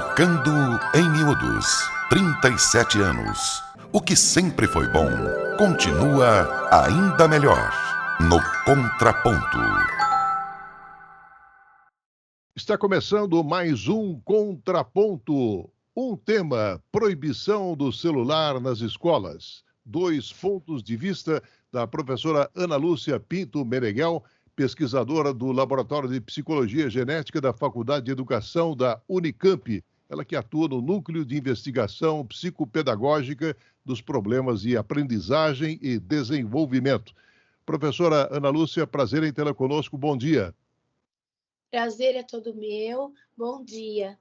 Trocando em Miúdos, 37 anos. O que sempre foi bom, continua ainda melhor. No Contraponto. Está começando mais um Contraponto. Um tema: proibição do celular nas escolas. 2 pontos de vista da professora Ana Lúcia Pinto Meneghel, pesquisadora do Laboratório de Psicologia Genética da Faculdade de Educação da Unicamp. Ela que atua no Núcleo de Investigação Psicopedagógica dos Problemas de Aprendizagem e Desenvolvimento. Professora Ana Lúcia, prazer em tê-la conosco. Bom dia. Prazer é todo meu. Bom dia.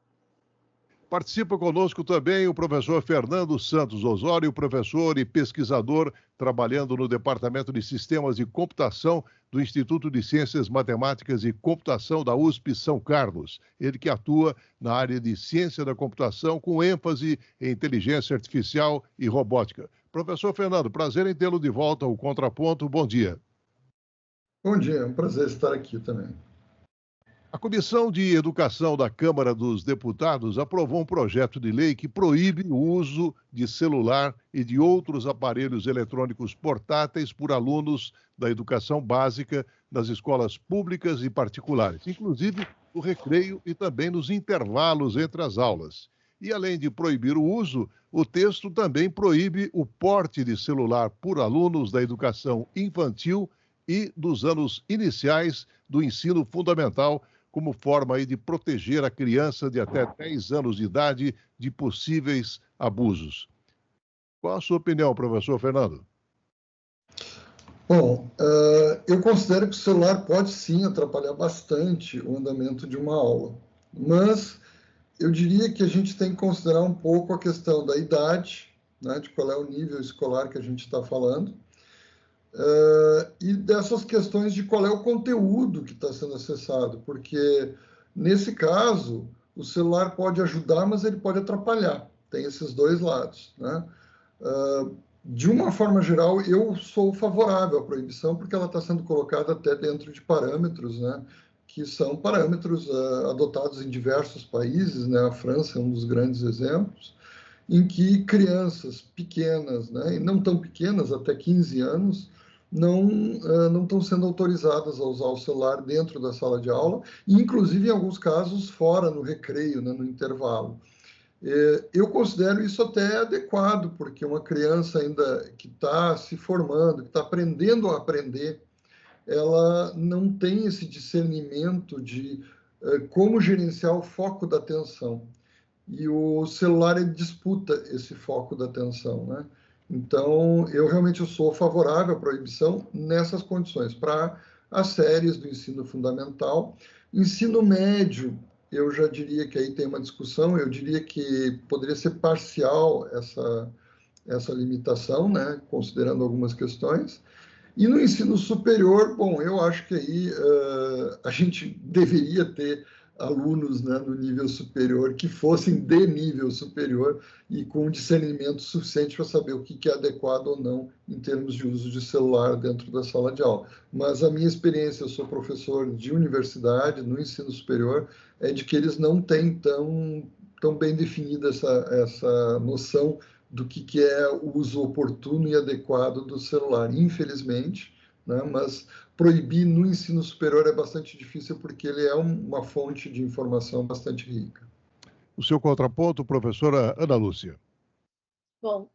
Participa conosco também o professor Fernando Santos Osório, professor e pesquisador, trabalhando no Departamento de Sistemas de Computação do Instituto de Ciências Matemáticas e Computação da USP São Carlos. Ele que atua na área de ciência da computação, com ênfase em inteligência artificial e robótica. Professor Fernando, prazer em tê-lo de volta ao Contraponto. Bom dia. Bom dia, é um prazer estar aqui também. A Comissão de Educação da Câmara dos Deputados aprovou um projeto de lei que proíbe o uso de celular e de outros aparelhos eletrônicos portáteis por alunos da educação básica nas escolas públicas e particulares, inclusive no recreio e também nos intervalos entre as aulas. E, além de proibir o uso, o texto também proíbe o porte de celular por alunos da educação infantil e dos anos iniciais do ensino fundamental, como forma aí de proteger a criança de até 10 anos de idade de possíveis abusos. Qual a sua opinião, professor Fernando? Bom, eu considero que o celular pode sim atrapalhar bastante o andamento de uma aula, mas eu diria que a gente tem que considerar um pouco a questão da idade, né, de qual é o nível escolar que a gente está falando, e dessas questões de qual é o conteúdo que está sendo acessado, porque, nesse caso, o celular pode ajudar, mas ele pode atrapalhar. Tem esses dois lados, né? De uma forma geral, eu sou favorável à proibição, porque ela está sendo colocada até dentro de parâmetros, né, que são parâmetros adotados em diversos países, né? A França é um dos grandes exemplos, em que crianças pequenas, né, e não tão pequenas, até 15 anos, não estão sendo autorizadas a usar o celular dentro da sala de aula, e inclusive em alguns casos fora, no recreio, né, no intervalo. Eu considero isso até adequado, porque uma criança ainda que está se formando, que está aprendendo a aprender, ela não tem esse discernimento de como gerenciar o foco da atenção. E o celular ele disputa esse foco da atenção, né? Então, eu realmente sou favorável à proibição nessas condições, para as séries do ensino fundamental. Ensino médio, eu já diria que aí tem uma discussão, eu diria que poderia ser parcial essa limitação, né, considerando algumas questões. E no ensino superior, bom, eu acho que aí a gente deveria ter alunos, né, no nível superior que fossem de nível superior e com discernimento suficiente para saber o que é adequado ou não em termos de uso de celular dentro da sala de aula. Mas a minha experiência, eu sou professor de universidade no ensino superior, é de que eles não têm tão bem definida essa noção do que é o uso oportuno e adequado do celular, infelizmente, né? Mas proibir no ensino superior é bastante difícil porque ele é uma fonte de informação bastante rica. O seu contraponto, professora Ana Lúcia. Bom,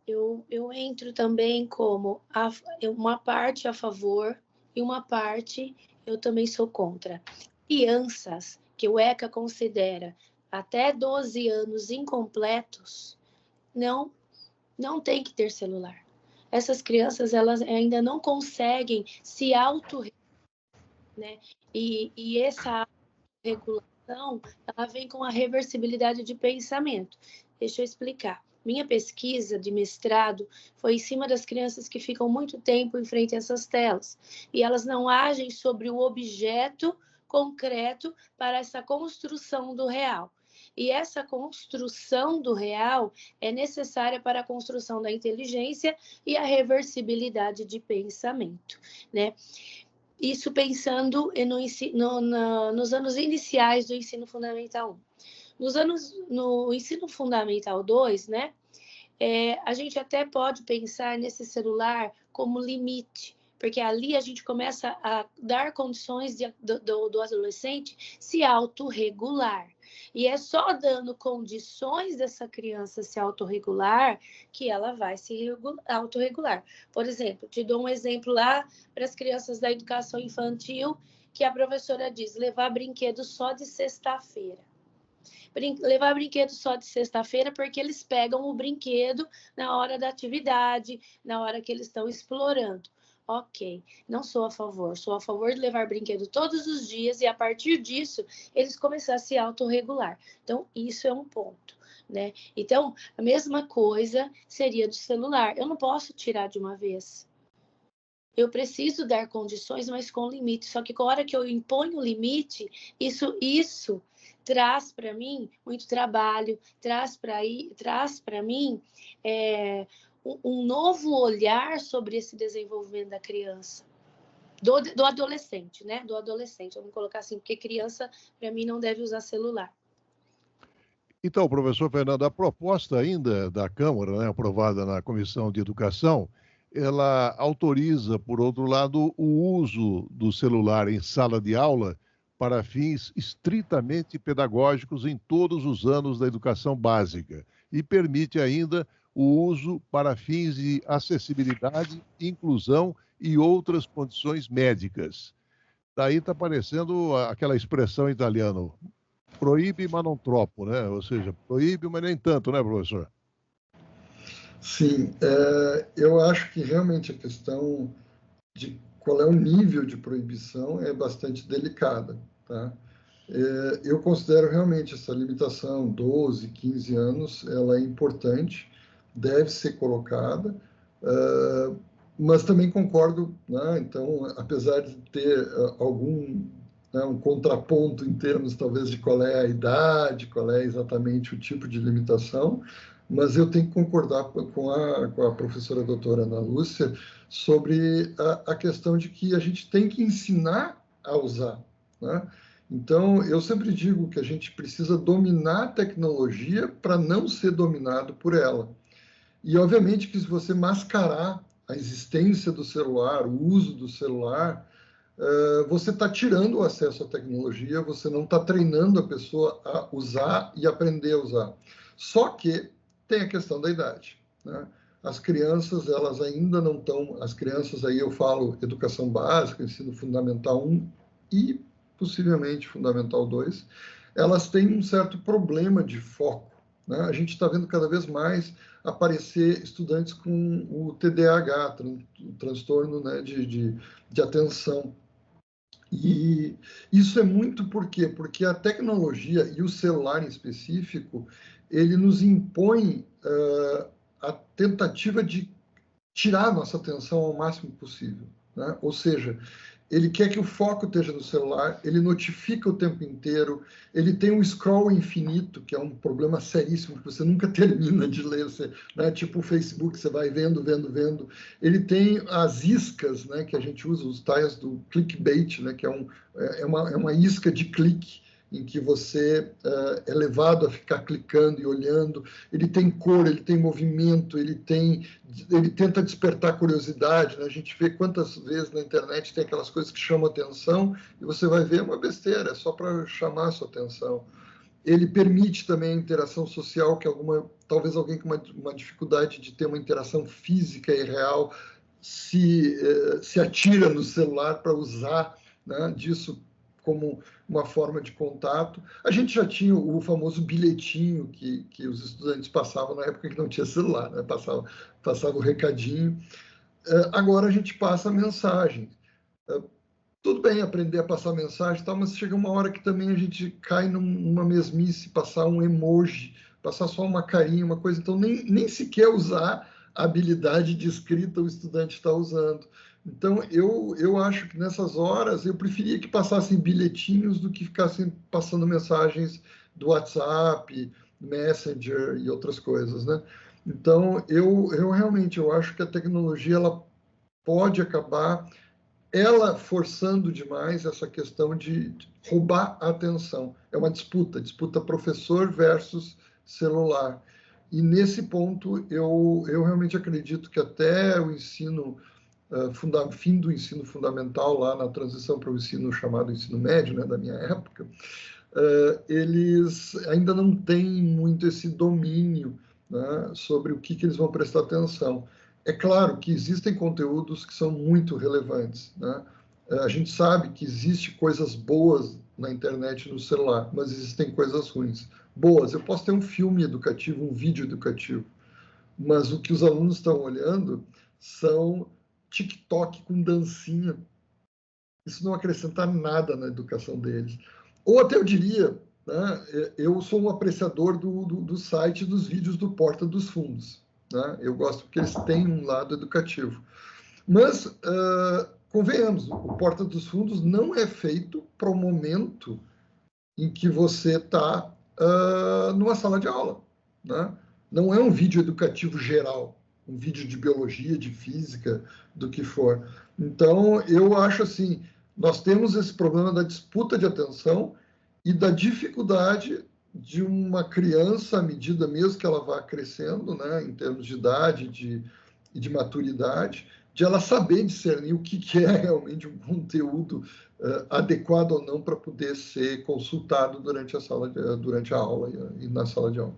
eu entro também como uma parte a favor e uma parte eu também sou contra. Crianças que o ECA considera até 12 anos incompletos, não tem que ter celular. Essas crianças, elas ainda não conseguem se né? E essa regulação, ela vem com a reversibilidade de pensamento. Deixa eu explicar. Minha pesquisa de mestrado foi em cima das crianças que ficam muito tempo em frente a essas telas. E elas não agem sobre o objeto concreto para essa construção do real. E essa construção do real é necessária para a construção da inteligência e a reversibilidade de pensamento, né? Isso pensando nos anos iniciais do ensino fundamental 1. No ensino fundamental 2, né? A gente até pode pensar nesse celular como limite, porque ali a gente começa a dar condições do adolescente se autorregular. E é só dando condições dessa criança se autorregular que ela vai se autorregular. Por exemplo, te dou um exemplo lá para as crianças da educação infantil, que a professora diz, levar brinquedo só de sexta-feira. Levar brinquedo só de sexta-feira porque eles pegam o brinquedo na hora da atividade, na hora que eles estão explorando. Ok, não sou a favor. Sou a favor de levar brinquedo todos os dias e, a partir disso, eles começarem a se autorregular. Então, isso é um ponto, né? Então, a mesma coisa seria do celular. Eu não posso tirar de uma vez. Eu preciso dar condições, mas com limite. Só que na hora que eu imponho o limite, isso traz para mim muito trabalho, traz para mim um novo olhar sobre esse desenvolvimento da criança, do adolescente, né? Do adolescente, vamos colocar assim, porque criança, para mim, não deve usar celular. Então, professor Fernando, a proposta ainda da Câmara, né, aprovada na Comissão de Educação, ela autoriza, por outro lado, o uso do celular em sala de aula para fins estritamente pedagógicos em todos os anos da educação básica e permite ainda o uso para fins de acessibilidade, inclusão e outras condições médicas. Daí está aparecendo aquela expressão italiana, proíbe, mas não troppo, né? Ou seja, proíbe, mas nem tanto, né, professor? Sim, eu acho que realmente a questão de qual é o nível de proibição é bastante delicada, tá? Eu considero realmente essa limitação, 12, 15 anos, ela é importante, deve ser colocada, mas também concordo, né? Então, apesar de ter um contraponto em termos, talvez, de qual é a idade, qual é exatamente o tipo de limitação, mas eu tenho que concordar com a professora doutora Ana Lúcia sobre a questão de que a gente tem que ensinar a usar, né? Então, eu sempre digo que a gente precisa dominar a tecnologia para não ser dominado por ela. E, obviamente, que se você mascarar a existência do celular, o uso do celular, você está tirando o acesso à tecnologia, você não está treinando a pessoa a usar e aprender a usar. Só que tem a questão da idade, né? As crianças, elas ainda não estão... As crianças, aí eu falo educação básica, ensino fundamental 1 e possivelmente fundamental 2, elas têm um certo problema de foco, né? A gente está vendo cada vez mais aparecer estudantes com o TDAH, transtorno, né, de atenção. E isso é muito por quê? Porque a tecnologia e o celular em específico, ele nos impõe a tentativa de tirar a nossa atenção ao máximo possível, né? Ou seja, ele quer que o foco esteja no celular, ele notifica o tempo inteiro, ele tem um scroll infinito, que é um problema seríssimo, que você nunca termina de ler, né? Tipo o Facebook, você vai vendo. Ele tem as iscas, né, que a gente usa, os tais do clickbait, né, que é uma isca de clique, em que você é levado a ficar clicando e olhando. Ele tem cor, ele tem movimento, ele tenta despertar curiosidade, né? A gente vê quantas vezes na internet tem aquelas coisas que chamam atenção e você vai ver uma besteira, é só para chamar a sua atenção. Ele permite também a interação social, que talvez alguém com uma dificuldade de ter uma interação física e real se atira no celular para usar, né, disso como uma forma de contato. A gente já tinha o famoso bilhetinho que os estudantes passavam na época que não tinha celular, né? Passava o recadinho. Agora a gente passa a mensagem. Tudo bem aprender a passar mensagem, tal, mas chega uma hora que também a gente cai numa mesmice, passar um emoji, passar só uma carinha, uma coisa. Então, nem sequer usar a habilidade de escrita o estudante está usando. Então, eu acho que nessas horas eu preferia que passassem bilhetinhos do que ficassem passando mensagens do WhatsApp, Messenger e outras coisas, né? Então, eu realmente acho que a tecnologia ela pode acabar ela forçando demais essa questão de roubar a atenção. É uma disputa professor versus celular. E nesse ponto, eu realmente acredito que até o ensino, fim do ensino fundamental, lá na transição para o ensino chamado ensino médio, né, da minha época, eles ainda não têm muito esse domínio, né, sobre o que eles vão prestar atenção. É claro que existem conteúdos que são muito relevantes, né? A gente sabe que existem coisas boas na internet e no celular, mas existem coisas ruins. Boas, eu posso ter um filme educativo, um vídeo educativo, mas o que os alunos estão olhando são TikTok com dancinha. Isso não acrescenta nada na educação deles. Ou até eu diria, né, eu sou um apreciador do site dos vídeos do Porta dos Fundos, né? Eu gosto porque eles têm um lado educativo. Mas, convenhamos, o Porta dos Fundos não é feito para o momento em que você está numa sala de aula, né? Não é um vídeo educativo geral, um vídeo de biologia, de física, do que for. Então, eu acho assim, nós temos esse problema da disputa de atenção e da dificuldade de uma criança, à medida mesmo que ela vá crescendo, né, em termos de idade e de maturidade, de ela saber discernir o que é realmente um conteúdo adequado ou não para poder ser consultado durante a aula e na sala de aula.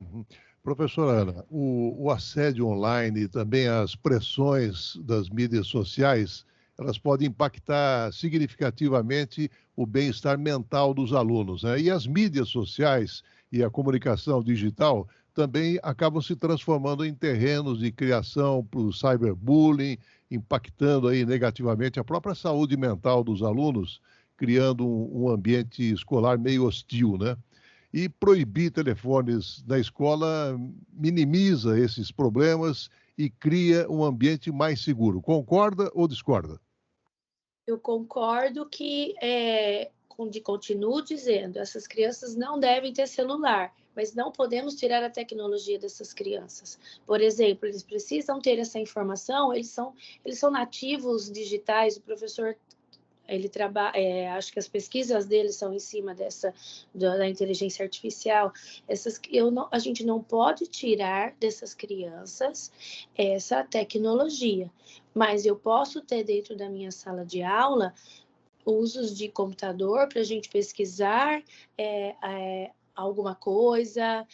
Uhum. Professora Ana, o assédio online e também as pressões das mídias sociais, elas podem impactar significativamente o bem-estar mental dos alunos, né? E as mídias sociais e a comunicação digital também acabam se transformando em terrenos de criação para o cyberbullying, impactando aí negativamente a própria saúde mental dos alunos, criando um ambiente escolar meio hostil, né? E proibir telefones na escola minimiza esses problemas e cria um ambiente mais seguro. Concorda ou discorda? Eu concordo que, continuo dizendo, essas crianças não devem ter celular, mas não podemos tirar a tecnologia dessas crianças. Por exemplo, eles precisam ter essa informação, eles são nativos digitais, o professor, ele trabalha, acho que as pesquisas dele são em cima da inteligência artificial. A gente não pode tirar dessas crianças essa tecnologia, mas eu posso ter dentro da minha sala de aula usos de computador para a gente pesquisar alguma coisa,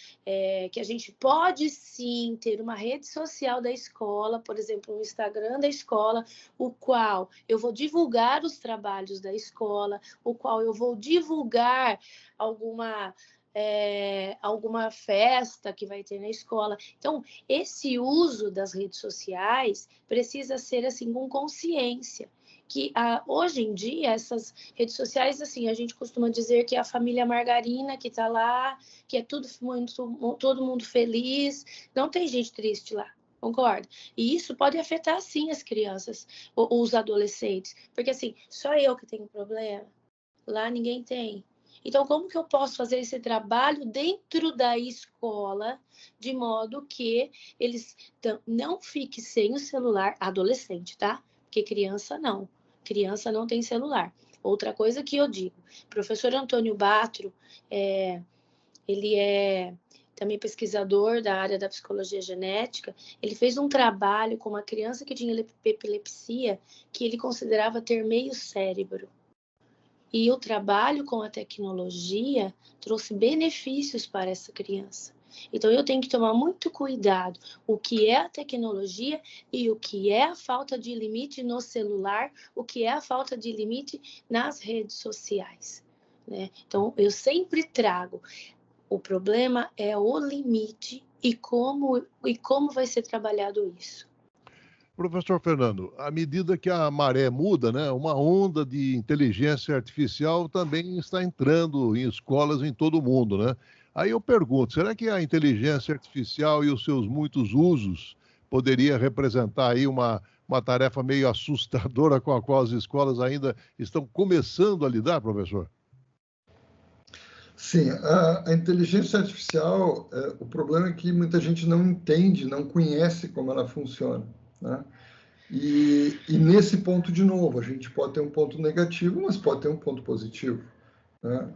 que a gente pode sim ter uma rede social da escola, por exemplo, um Instagram da escola, o qual eu vou divulgar os trabalhos da escola, o qual eu vou divulgar alguma festa que vai ter na escola. Então, esse uso das redes sociais precisa ser assim com consciência. Que hoje em dia, essas redes sociais, assim, a gente costuma dizer que é a família margarina que está lá, que é todo mundo feliz, não tem gente triste lá, concorda? E isso pode afetar, sim, as crianças, os adolescentes, porque, assim, só eu que tenho problema, lá ninguém tem. Então, como que eu posso fazer esse trabalho dentro da escola, de modo que eles não fiquem sem o celular, adolescente, tá? Porque criança não. Criança não tem celular. Outra coisa que eu digo, professor Antônio Batro, ele é também pesquisador da área da psicologia genética, ele fez um trabalho com uma criança que tinha epilepsia, que ele considerava ter meio cérebro. E o trabalho com a tecnologia trouxe benefícios para essa criança. Então, eu tenho que tomar muito cuidado o que é a tecnologia e o que é a falta de limite no celular, o que é a falta de limite nas redes sociais, né? Então, eu sempre trago, o problema é o limite e como vai ser trabalhado isso. Professor Fernando, à medida que a maré muda, né, uma onda de inteligência artificial também está entrando em escolas em todo o mundo, né? Aí eu pergunto, será que a inteligência artificial e os seus muitos usos poderia representar aí uma tarefa meio assustadora com a qual as escolas ainda estão começando a lidar, professor? Sim, a inteligência artificial, o problema é que muita gente não entende, não conhece como ela funciona, né? E nesse ponto, de novo, a gente pode ter um ponto negativo, mas pode ter um ponto positivo, né?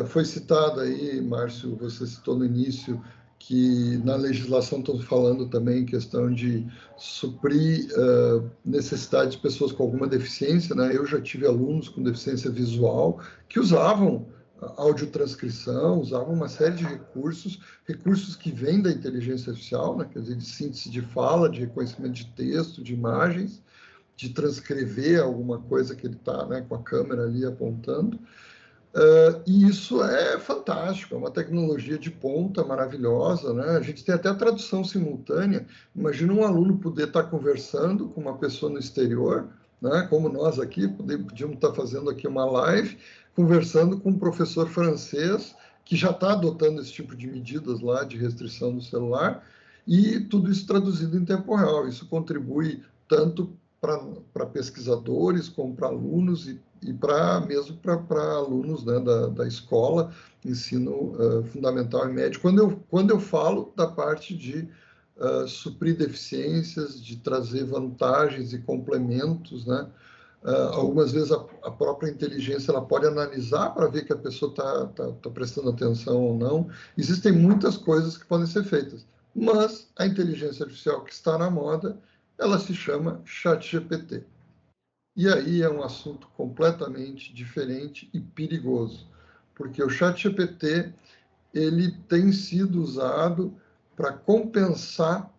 Foi citado aí, Márcio, você citou no início, que na legislação estão falando também em questão de suprir necessidades de pessoas com alguma deficiência, né? Eu já tive alunos com deficiência visual que usavam audiotranscrição, usavam uma série de recursos que vêm da inteligência artificial, né? Quer dizer, de síntese de fala, de reconhecimento de texto, de imagens, de transcrever alguma coisa que ele está, né, com a câmera ali apontando. E isso é fantástico, é uma tecnologia de ponta maravilhosa, né? A gente tem até a tradução simultânea. Imagina um aluno poder estar conversando com uma pessoa no exterior, né? Como nós aqui, podíamos estar fazendo aqui uma live, conversando com um professor francês que já está adotando esse tipo de medidas lá de restrição do celular, e tudo isso traduzido em tempo real. Isso contribui tanto para pesquisadores como para alunos e mesmo para alunos, né, da escola, ensino fundamental e médio. Quando eu falo da parte de suprir deficiências, de trazer vantagens e complementos, né? Algumas vezes a própria inteligência ela pode analisar para ver que a pessoa está prestando atenção ou não. Existem muitas coisas que podem ser feitas, mas a inteligência artificial que está na moda, ela se chama ChatGPT. E aí é um assunto completamente diferente e perigoso, porque o ChatGPT ele tem sido usado para compensar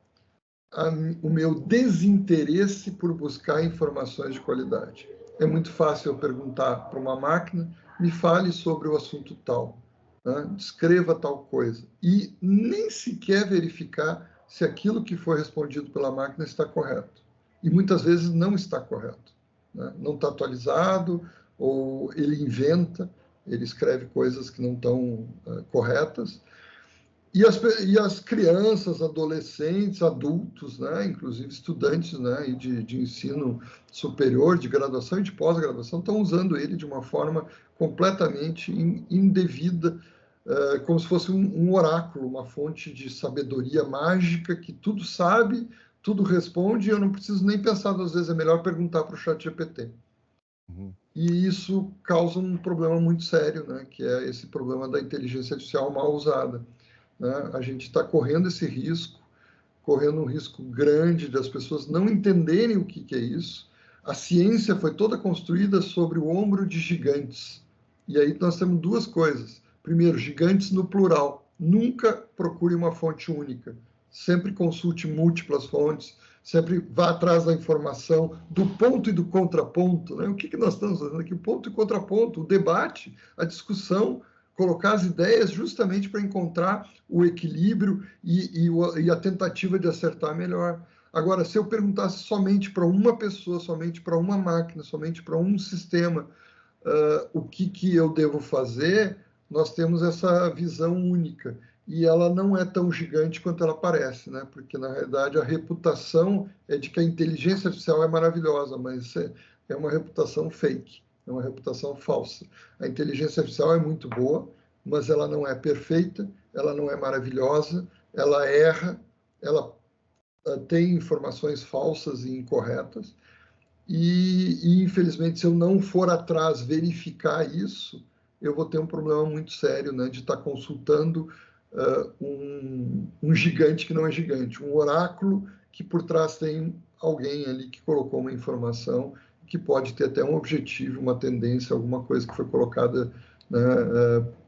o meu desinteresse por buscar informações de qualidade. É muito fácil eu perguntar para uma máquina, me fale sobre o assunto tal, né? Descreva tal coisa, e nem sequer verificar se aquilo que foi respondido pela máquina está correto. E muitas vezes não está correto, né? Não está atualizado, ou ele inventa, ele escreve coisas que não estão corretas. E as crianças, adolescentes, adultos, né, inclusive estudantes, né, de ensino superior, de graduação e de pós-graduação, estão usando ele de uma forma completamente indevida, como se fosse um oráculo, uma fonte de sabedoria mágica que tudo sabe, tudo responde, e eu não preciso nem pensar duas vezes, é melhor perguntar para o ChatGPT. E isso causa um problema muito sério, né, que é esse problema da inteligência artificial mal usada. Né? A gente está correndo esse risco, correndo um risco grande das pessoas não entenderem o que é isso. A ciência foi toda construída sobre o ombro de gigantes. E aí nós temos duas coisas. Primeiro, gigantes no plural. Nunca procure uma fonte única. Sempre consulte múltiplas fontes, sempre vá atrás da informação, do ponto e do contraponto. Né? O que nós estamos fazendo aqui? O ponto e contraponto, o debate, a discussão, colocar as ideias justamente para encontrar o equilíbrio e a tentativa de acertar melhor. Agora, se eu perguntasse somente para uma pessoa, somente para uma máquina, somente para um sistema, o que eu devo fazer, nós temos essa visão única. E ela não é tão gigante quanto ela parece, né? Porque, na realidade, a reputação é de que a inteligência artificial é maravilhosa, mas é uma reputação fake. É uma reputação falsa. A inteligência artificial é muito boa, mas ela não é perfeita, ela não é maravilhosa, ela erra, ela tem informações falsas e incorretas. E, infelizmente, se eu não for atrás verificar isso, eu vou ter um problema muito sério, né, de estar consultando um gigante que não é gigante, um oráculo que por trás tem alguém ali que colocou uma informação que pode ter até um objetivo, uma tendência, alguma coisa que foi colocada, né,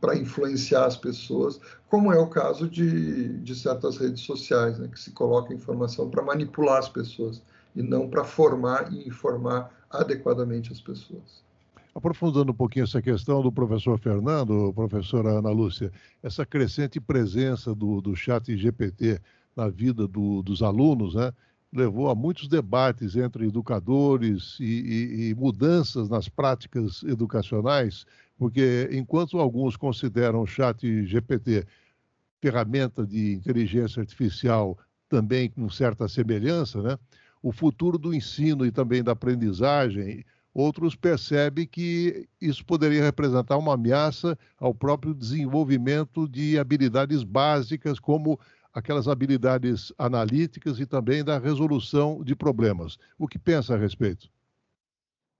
para influenciar as pessoas, como é o caso de certas redes sociais, né, que se coloca informação para manipular as pessoas e não para formar e informar adequadamente as pessoas. Aprofundando um pouquinho essa questão do professor Fernando, professora Ana Lúcia, essa crescente presença do ChatGPT na vida dos alunos, né, levou a muitos debates entre educadores e mudanças nas práticas educacionais, porque enquanto alguns consideram o ChatGPT ferramenta de inteligência artificial também com certa semelhança, né, o futuro do ensino e também da aprendizagem, outros percebem que isso poderia representar uma ameaça ao próprio desenvolvimento de habilidades básicas, como aquelas habilidades analíticas e também da resolução de problemas. O que pensa a respeito?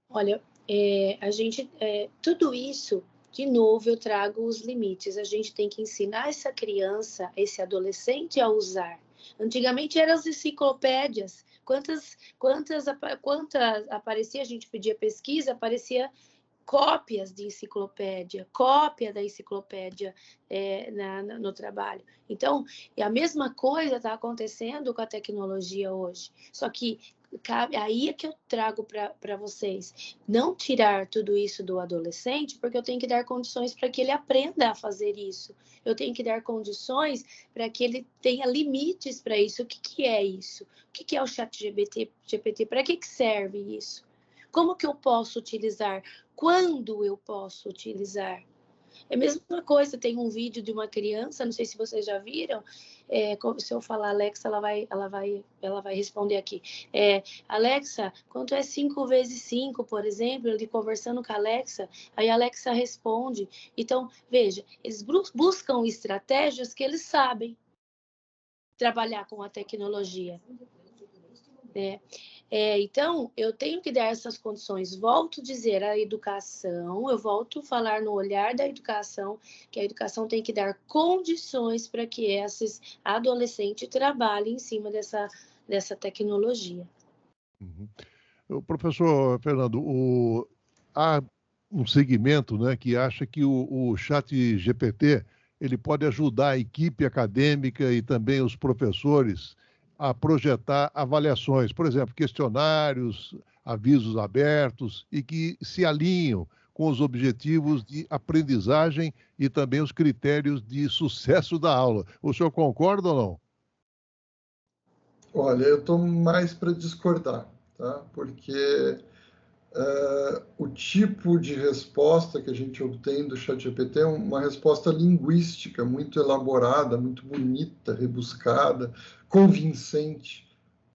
Olha, tudo isso, de novo, eu trago os limites. A gente tem que ensinar essa criança, esse adolescente a usar. Antigamente eram as enciclopédias. Quantas aparecia, a gente pedia pesquisa, aparecia cópias de enciclopédia, cópia da enciclopédia no trabalho. Então, a mesma coisa está acontecendo com a tecnologia hoje. Só que aí é que eu trago para vocês. Não tirar tudo isso do adolescente, porque eu tenho que dar condições para que ele aprenda a fazer isso. Eu tenho que dar condições para que ele tenha limites para isso. O que é isso? O que é o ChatGPT? Para que serve isso? Como que eu posso utilizar? Quando eu posso utilizar? É a mesma coisa, tem um vídeo de uma criança, não sei se vocês já viram, se eu falar Alexa, ela vai responder aqui. Alexa, quanto é 5 vezes 5, por exemplo? Ele conversando com a Alexa, aí a Alexa responde. Então, veja, eles buscam estratégias que eles sabem trabalhar com a tecnologia. Então, eu tenho que dar essas condições. Volto a dizer, a educação, eu volto a falar no olhar da educação, que a educação tem que dar condições para que esses adolescentes trabalhem em cima dessa tecnologia. Uhum. Professor Fernando, há um segmento, né, que acha que o ChatGPT ele pode ajudar a equipe acadêmica e também os professores a projetar avaliações, por exemplo, questionários, avisos abertos e que se alinham com os objetivos de aprendizagem e também os critérios de sucesso da aula. O senhor concorda ou não? Olha, eu estou mais para discordar, tá? Porque o tipo de resposta que a gente obtém do ChatGPT é uma resposta linguística muito elaborada, muito bonita, rebuscada, convincente.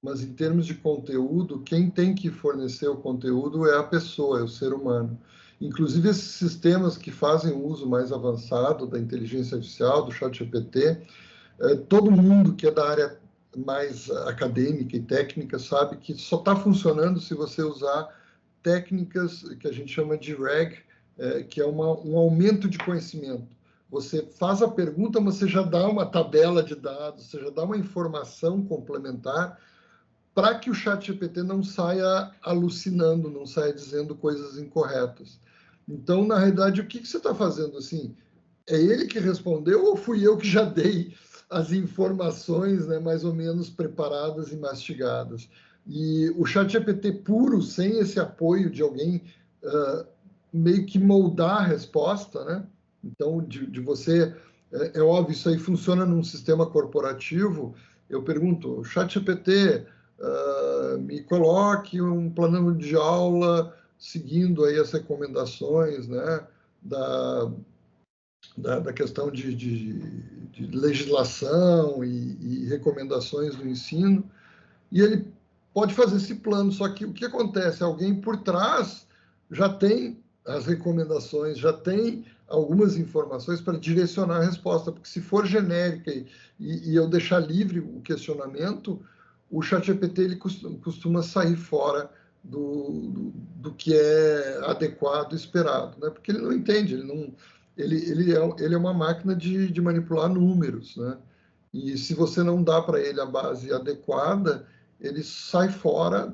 Mas em termos de conteúdo, quem tem que fornecer o conteúdo é a pessoa, é o ser humano. Inclusive esses sistemas que fazem o uso mais avançado da inteligência artificial, do ChatGPT, todo mundo que é da área mais acadêmica e técnica sabe que só está funcionando se você usar técnicas que a gente chama de RAG, que é um aumento de conhecimento. Você faz a pergunta, mas você já dá uma tabela de dados, você já dá uma informação complementar para que o ChatGPT não saia alucinando, não saia dizendo coisas incorretas. Então, na realidade, o que você está fazendo? Assim, é ele que respondeu ou fui eu que já dei as informações, né, mais ou menos preparadas e mastigadas? E o ChatGPT puro, sem esse apoio de alguém meio que moldar a resposta, né? Então, de você... É óbvio, isso aí funciona num sistema corporativo. Eu pergunto, ChatGPT, me coloque um plano de aula seguindo aí as recomendações, né, da questão de legislação e recomendações do ensino, e ele pode fazer esse plano, só que o que acontece? Alguém por trás já tem as recomendações, já tem algumas informações para direcionar a resposta, porque se for genérica e eu deixar livre o questionamento, o ChatGPT ele costuma sair fora do que é adequado e esperado, né? Porque ele não entende, ele é uma máquina de manipular números, né? E se você não dá para ele a base adequada, ele sai fora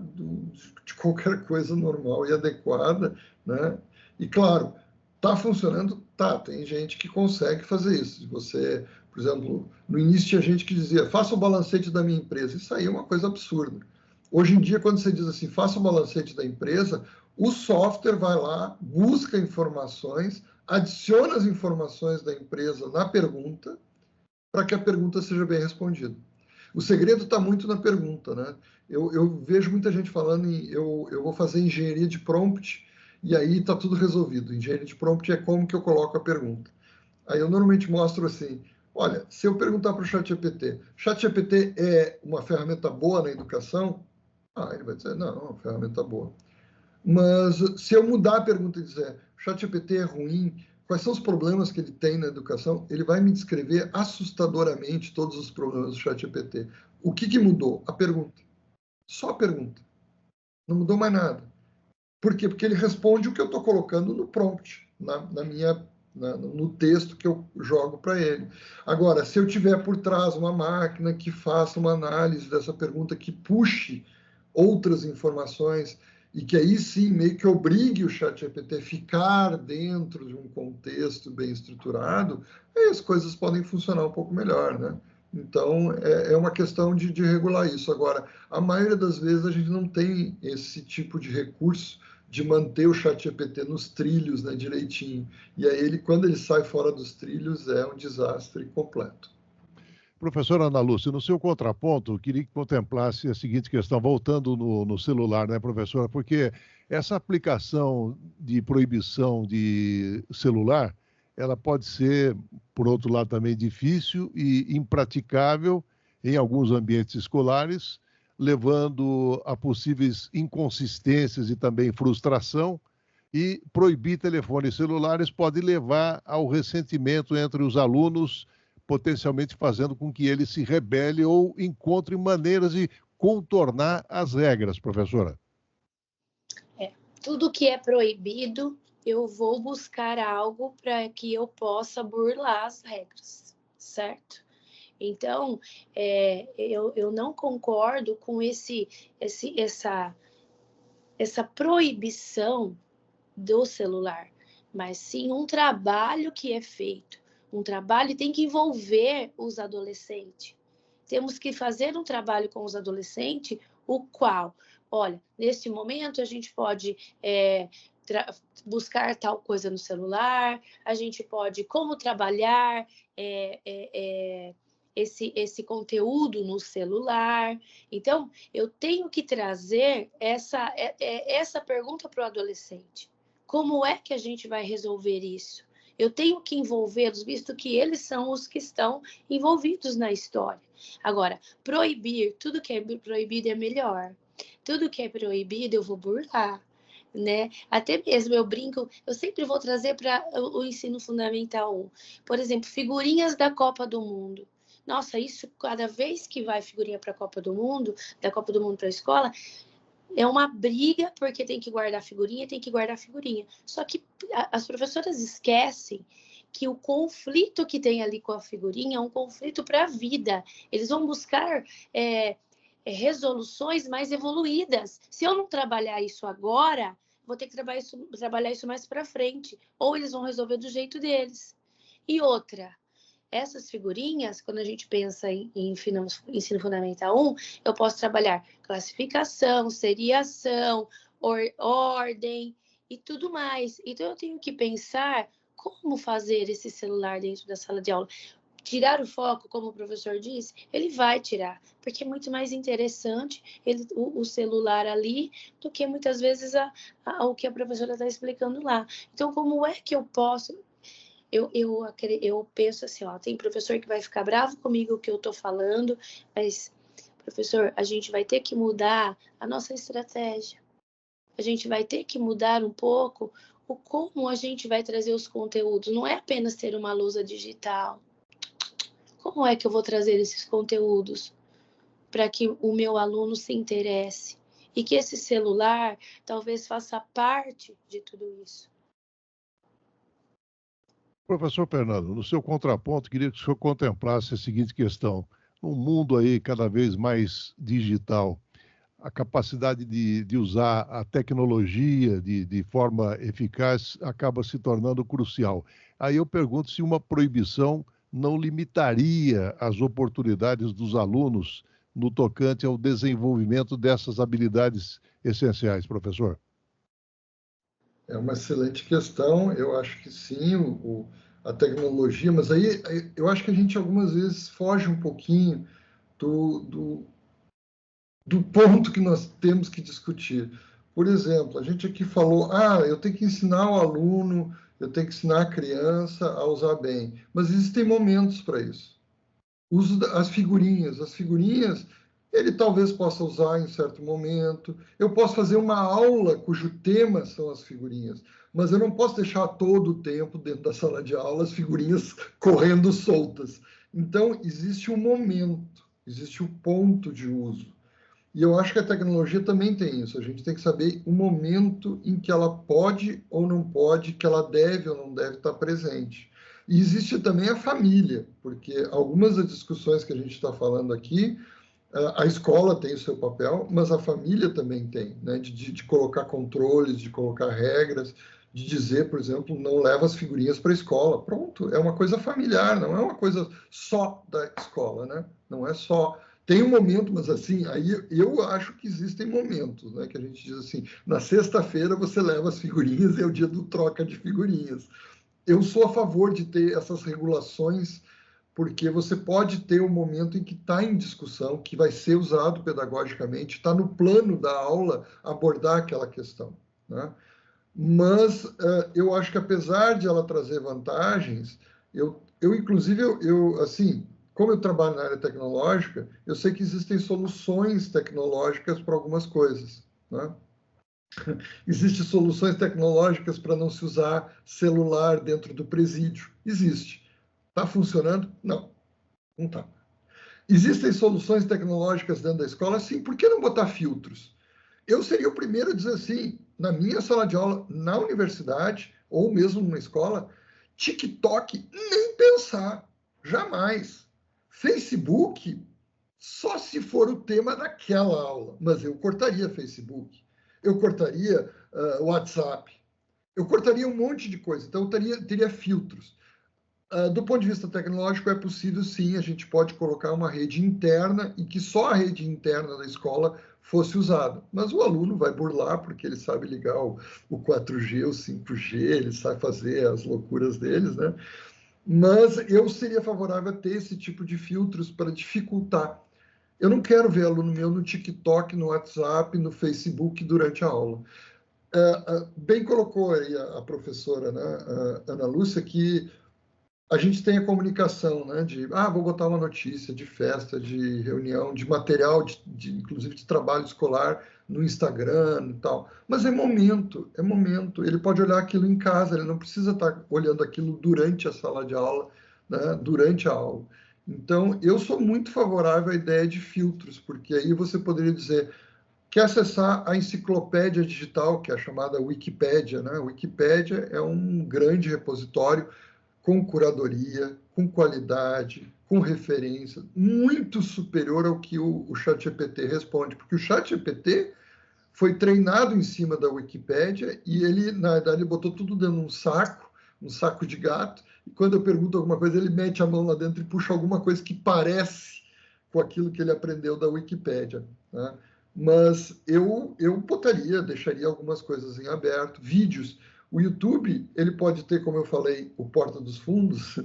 de qualquer coisa normal e adequada, né? E claro, está funcionando? Tá, tem gente que consegue fazer isso. Você, por exemplo, no início tinha gente que dizia, faça o balancete da minha empresa. Isso aí é uma coisa absurda. Hoje em dia, quando você diz assim, faça o balancete da empresa, o software vai lá, busca informações, adiciona as informações da empresa na pergunta, para que a pergunta seja bem respondida. O segredo está muito na pergunta, né? Eu vejo muita gente falando eu vou fazer engenharia de prompt e aí está tudo resolvido. Engenharia de prompt é como que eu coloco a pergunta. Aí eu normalmente mostro assim, olha, se eu perguntar para o ChatGPT é uma ferramenta boa na educação? Ele vai dizer, não, é uma ferramenta boa. Mas se eu mudar a pergunta e dizer, ChatGPT é ruim quais são os problemas que ele tem na educação, ele vai me descrever assustadoramente todos os problemas do ChatGPT. O que mudou? A pergunta. Só a pergunta. Não mudou mais nada. Por quê? Porque ele responde o que eu estou colocando no prompt, no texto que eu jogo para ele. Agora, se eu tiver por trás uma máquina que faça uma análise dessa pergunta, que puxe outras informações e que aí sim meio que obrigue o ChatGPT a ficar dentro de um contexto bem estruturado, aí as coisas podem funcionar um pouco melhor, né? Então, é uma questão de regular isso. Agora, a maioria das vezes a gente não tem esse tipo de recurso de manter o ChatGPT nos trilhos, né, direitinho. E aí, quando ele sai fora dos trilhos, é um desastre completo. Professora Ana Lúcia, no seu contraponto, eu queria que contemplasse a seguinte questão, voltando no celular, né, professora? Porque essa aplicação de proibição de celular, ela pode ser, por outro lado, também difícil e impraticável em alguns ambientes escolares, levando a possíveis inconsistências e também frustração. E proibir telefones celulares pode levar ao ressentimento entre os alunos, potencialmente fazendo com que ele se rebele ou encontre maneiras de contornar as regras, professora. Tudo que é proibido, eu vou buscar algo para que eu possa burlar as regras, certo? Então, eu não concordo com essa proibição do celular, mas sim um trabalho que é feito. Um trabalho tem que envolver os adolescentes. Temos que fazer um trabalho com os adolescentes, o qual, olha, neste momento a gente pode buscar tal coisa no celular, a gente pode como trabalhar esse conteúdo no celular. Então, eu tenho que trazer essa pergunta para o adolescente. Como é que a gente vai resolver isso? Eu tenho que envolvê-los, visto que eles são os que estão envolvidos na história. Agora, proibir, tudo que é proibido é melhor. Tudo que é proibido eu vou burlar, né? Até mesmo eu brinco, eu sempre vou trazer para o ensino fundamental 1. Por exemplo, figurinhas da Copa do Mundo. Nossa, isso cada vez que vai figurinha para a Copa do Mundo, da Copa do Mundo para a escola, é uma briga, porque tem que guardar figurinha. Só que as professoras esquecem que o conflito que tem ali com a figurinha é um conflito para a vida. Eles vão buscar resoluções mais evoluídas. Se eu não trabalhar isso agora, vou ter que trabalhar isso mais para frente. Ou eles vão resolver do jeito deles. E outra, essas figurinhas, quando a gente pensa em ensino fundamental 1, eu posso trabalhar classificação, seriação, ordem e tudo mais. Então, eu tenho que pensar como fazer esse celular dentro da sala de aula. Tirar o foco, como o professor disse, ele vai tirar, porque é muito mais interessante o celular ali do que muitas vezes o que a professora está explicando lá. Então, como é que eu posso... Eu penso assim, tem professor que vai ficar bravo comigo o que eu estou falando, mas, professor, a gente vai ter que mudar a nossa estratégia. A gente vai ter que mudar um pouco o como a gente vai trazer os conteúdos. Não é apenas ter uma lousa digital. Como é que eu vou trazer esses conteúdos para que o meu aluno se interesse? E que esse celular talvez faça parte de tudo isso. Professor Fernando, no seu contraponto, queria que o senhor contemplasse a seguinte questão. Num mundo aí cada vez mais digital, a capacidade de usar a tecnologia de forma eficaz acaba se tornando crucial. Aí eu pergunto se uma proibição não limitaria as oportunidades dos alunos no tocante ao desenvolvimento dessas habilidades essenciais, professor. É uma excelente questão, eu acho que sim, a tecnologia, mas aí eu acho que a gente algumas vezes foge um pouquinho do ponto que nós temos que discutir. Por exemplo, a gente aqui falou, eu tenho que ensinar o aluno, eu tenho que ensinar a criança a usar bem, mas existem momentos para isso. Uso das figurinhas. As figurinhas, ele talvez possa usar em certo momento. Eu posso fazer uma aula cujo tema são as figurinhas, mas eu não posso deixar todo o tempo dentro da sala de aula as figurinhas correndo soltas. Então, existe um momento, existe um ponto de uso. E eu acho que a tecnologia também tem isso. A gente tem que saber o momento em que ela pode ou não pode, que ela deve ou não deve estar presente. E existe também a família, porque algumas das discussões que a gente está falando aqui, a escola tem o seu papel, mas a família também tem, né? De colocar controles, de colocar regras, de dizer, por exemplo, não leva as figurinhas para a escola. Pronto, é uma coisa familiar, não é uma coisa só da escola, né? Não é só... Tem um momento, mas assim, aí eu acho que existem momentos, né? Que a gente diz assim, na sexta-feira você leva as figurinhas e é o dia do troca de figurinhas. Eu sou a favor de ter essas regulações, porque você pode ter um momento em que está em discussão, que vai ser usado pedagogicamente, está no plano da aula abordar aquela questão, né? Mas eu acho que apesar de ela trazer vantagens, inclusive, assim, como eu trabalho na área tecnológica, eu sei que existem soluções tecnológicas para algumas coisas, né? Existem soluções tecnológicas para não se usar celular dentro do presídio. Existe. Está funcionando? Não, não está. Existem soluções tecnológicas dentro da escola? Sim. Por que não botar filtros? Eu seria o primeiro a dizer assim, na minha sala de aula, na universidade, ou mesmo numa escola, TikTok, nem pensar, jamais. Facebook, só se for o tema daquela aula, mas eu cortaria Facebook, eu cortaria WhatsApp, eu cortaria um monte de coisa, então eu teria filtros. Do ponto de vista tecnológico, é possível sim, a gente pode colocar uma rede interna e que só a rede interna da escola fosse usada. Mas o aluno vai burlar, porque ele sabe ligar o 4G, o 5G, ele sabe fazer as loucuras deles, né? Mas eu seria favorável a ter esse tipo de filtros para dificultar. Eu não quero ver aluno meu no TikTok, no WhatsApp, no Facebook durante a aula. Bem colocou aí a professora, né, a Ana Lúcia, que a gente tem a comunicação, né, vou botar uma notícia de festa, de reunião, de material, inclusive de trabalho escolar no Instagram e tal. Mas é momento, é momento. Ele pode olhar aquilo em casa, ele não precisa estar olhando aquilo durante a sala de aula, né, durante a aula. Então, eu sou muito favorável à ideia de filtros, porque aí você poderia dizer, quer acessar a enciclopédia digital, que é a chamada Wikipédia, né? A Wikipédia é um grande repositório com curadoria, com qualidade, com referência, muito superior ao que o ChatGPT responde, porque o ChatGPT foi treinado em cima da Wikipédia e ele, na verdade, botou tudo dentro de um saco de gato, e quando eu pergunto alguma coisa, ele mete a mão lá dentro e puxa alguma coisa que parece com aquilo que ele aprendeu da Wikipédia, né? Mas eu deixaria algumas coisas em aberto, vídeos. O YouTube, ele pode ter, como eu falei, o Porta dos Fundos,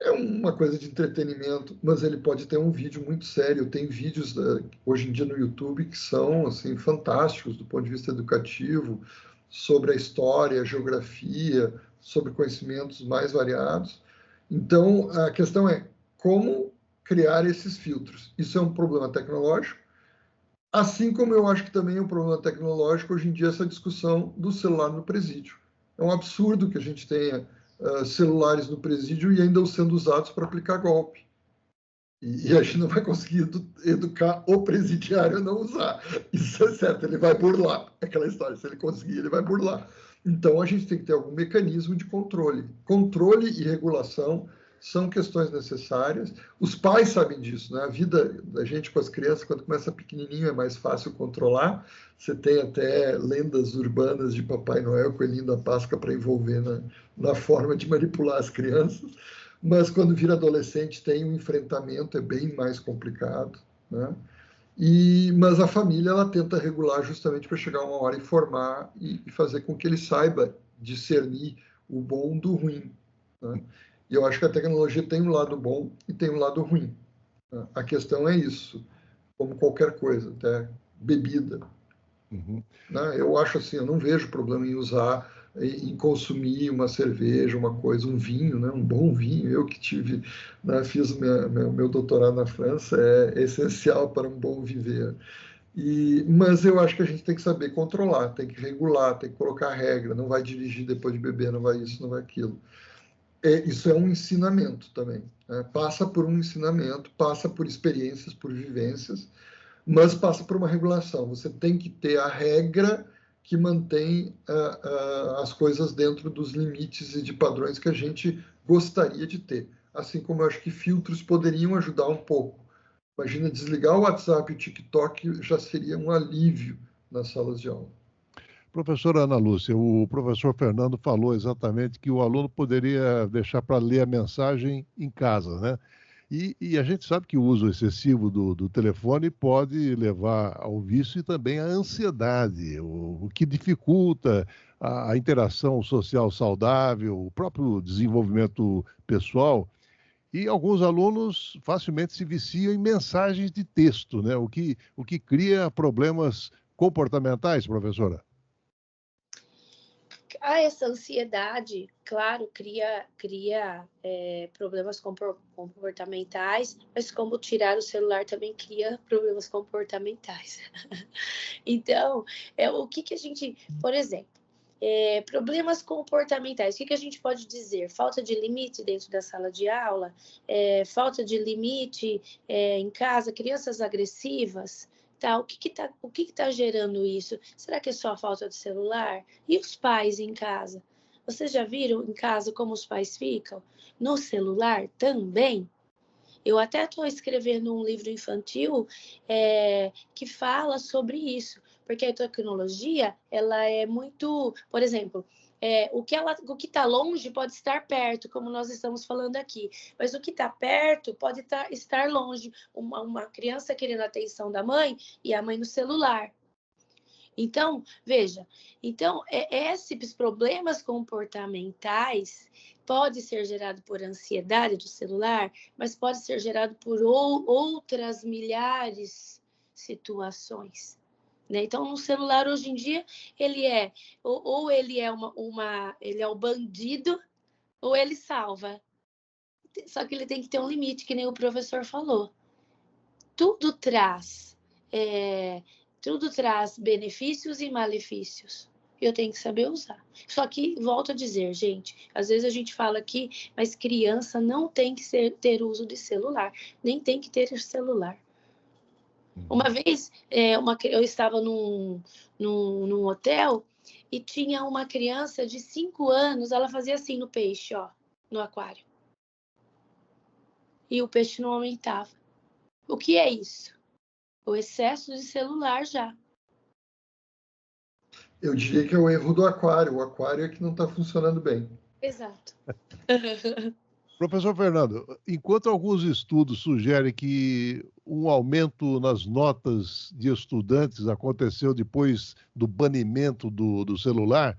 é uma coisa de entretenimento, mas ele pode ter um vídeo muito sério. Tem vídeos hoje em dia no YouTube que são assim fantásticos do ponto de vista educativo, sobre a história, a geografia, sobre conhecimentos mais variados. Então, a questão é como criar esses filtros. Isso é um problema tecnológico, assim como eu acho que também é um problema tecnológico hoje em dia essa discussão do celular no presídio. É um absurdo que a gente tenha celulares no presídio e ainda sendo usados para aplicar golpe. E a gente não vai conseguir educar o presidiário a não usar. Isso é certo, ele vai burlar. Aquela história, se ele conseguir, ele vai burlar. Então, a gente tem que ter algum mecanismo de controle. Controle e regulação são questões necessárias. Os pais sabem disso, né? A vida da gente com as crianças, quando começa pequenininho, é mais fácil controlar. Você tem até lendas urbanas de Papai Noel, Coelhinho da Páscoa, para envolver na forma de manipular as crianças. Mas quando vira adolescente, tem um enfrentamento, é bem mais complicado, né? Mas a família, ela tenta regular justamente para chegar uma hora e formar e fazer com que ele saiba discernir o bom do ruim, né? E eu acho que a tecnologia tem um lado bom e tem um lado ruim, né? A questão é isso, como qualquer coisa, até bebida. Uhum. Né? Eu acho assim, eu não vejo problema em usar em consumir uma cerveja, uma coisa, um vinho, né? Um bom vinho. Eu que tive, né, fiz meu doutorado na França, é essencial para um bom viver. Mas eu acho que a gente tem que saber controlar, tem que regular, tem que colocar regra, não vai dirigir depois de beber, não vai isso, não vai aquilo. Isso é um ensinamento também, né? Passa por um ensinamento, passa por experiências, por vivências, mas passa por uma regulação. Você tem que ter a regra que mantém as coisas dentro dos limites e de padrões que a gente gostaria de ter. Assim como eu acho que filtros poderiam ajudar um pouco. Imagina, desligar o WhatsApp e o TikTok já seria um alívio nas salas de aula. Professora Ana Lúcia, o professor Fernando falou exatamente que o aluno poderia deixar para ler a mensagem em casa, né? E a gente sabe que o uso excessivo do telefone pode levar ao vício e também à ansiedade, o que dificulta a interação social saudável, o próprio desenvolvimento pessoal. E alguns alunos facilmente se viciam em mensagens de texto, né? O que cria problemas comportamentais, professora. Essa ansiedade, claro, cria problemas comportamentais, mas como tirar o celular também cria problemas comportamentais. Então, o que a gente, por exemplo, problemas comportamentais, o que a gente pode dizer? Falta de limite dentro da sala de aula, falta de limite em casa, crianças agressivas. Tá, o que tá gerando isso? Será que é só a falta de celular? E os pais em casa? Vocês já viram em casa como os pais ficam? No celular também? Eu até estou escrevendo um livro infantil que fala sobre isso, porque a tecnologia, ela é muito, por exemplo, o que está longe pode estar perto, como nós estamos falando aqui, mas o que está perto pode estar longe. Uma criança querendo a atenção da mãe e a mãe no celular. Então, veja, esses problemas comportamentais pode ser gerado por ansiedade do celular, mas pode ser gerado por outras milhares de situações. Né? Então, no celular, hoje em dia, ele é ele é o bandido, ou ele salva. Só que ele tem que ter um limite, que nem o professor falou. Tudo traz benefícios e malefícios. Eu tenho que saber usar. Só que, volto a dizer, gente, às vezes a gente fala aqui, mas criança não tem que ter uso de celular, nem tem que ter celular. Uma vez, eu estava num hotel e tinha uma criança de 5 anos, ela fazia assim no peixe, ó, no aquário. E o peixe não aumentava. O que é isso? O excesso de celular já. Eu diria que é o erro do aquário. O aquário é que não está funcionando bem. Exato. Professor Fernando, enquanto alguns estudos sugerem que um aumento nas notas de estudantes aconteceu depois do banimento do celular,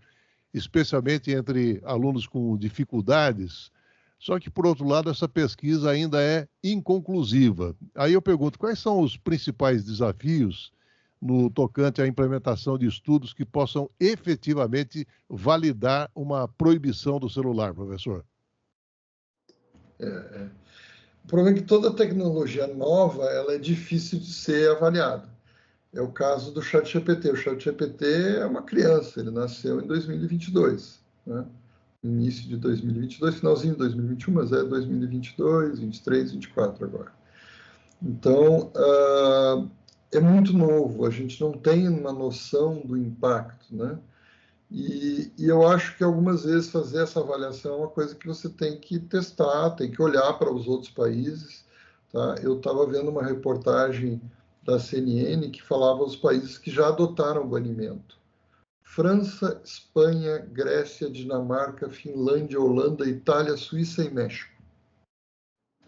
especialmente entre alunos com dificuldades, só que, por outro lado, essa pesquisa ainda é inconclusiva. Aí eu pergunto, quais são os principais desafios no tocante à implementação de estudos que possam efetivamente validar uma proibição do celular, professor? O problema é que toda tecnologia nova ela é difícil de ser avaliada. É o caso do ChatGPT. O ChatGPT é uma criança, ele nasceu em 2022, né? Início de 2022, finalzinho de 2021, mas é 2022, 23, 24 agora. Então, é muito novo, a gente não tem uma noção do impacto, né? E eu acho que algumas vezes fazer essa avaliação é uma coisa que você tem que testar, tem que olhar para os outros países, tá? Eu estava vendo uma reportagem da CNN que falava os países que já adotaram o banimento. França, Espanha, Grécia, Dinamarca, Finlândia, Holanda, Itália, Suíça e México.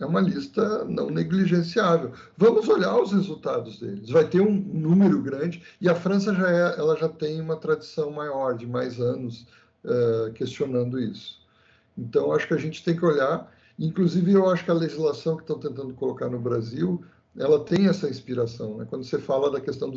É uma lista não negligenciável. Vamos olhar os resultados deles. Vai ter um número grande, e a França ela já tem uma tradição maior, de mais anos, questionando isso. Então, acho que a gente tem que olhar. Inclusive, eu acho que a legislação que estão tentando colocar no Brasil ela tem essa inspiração, né? Quando você fala da questão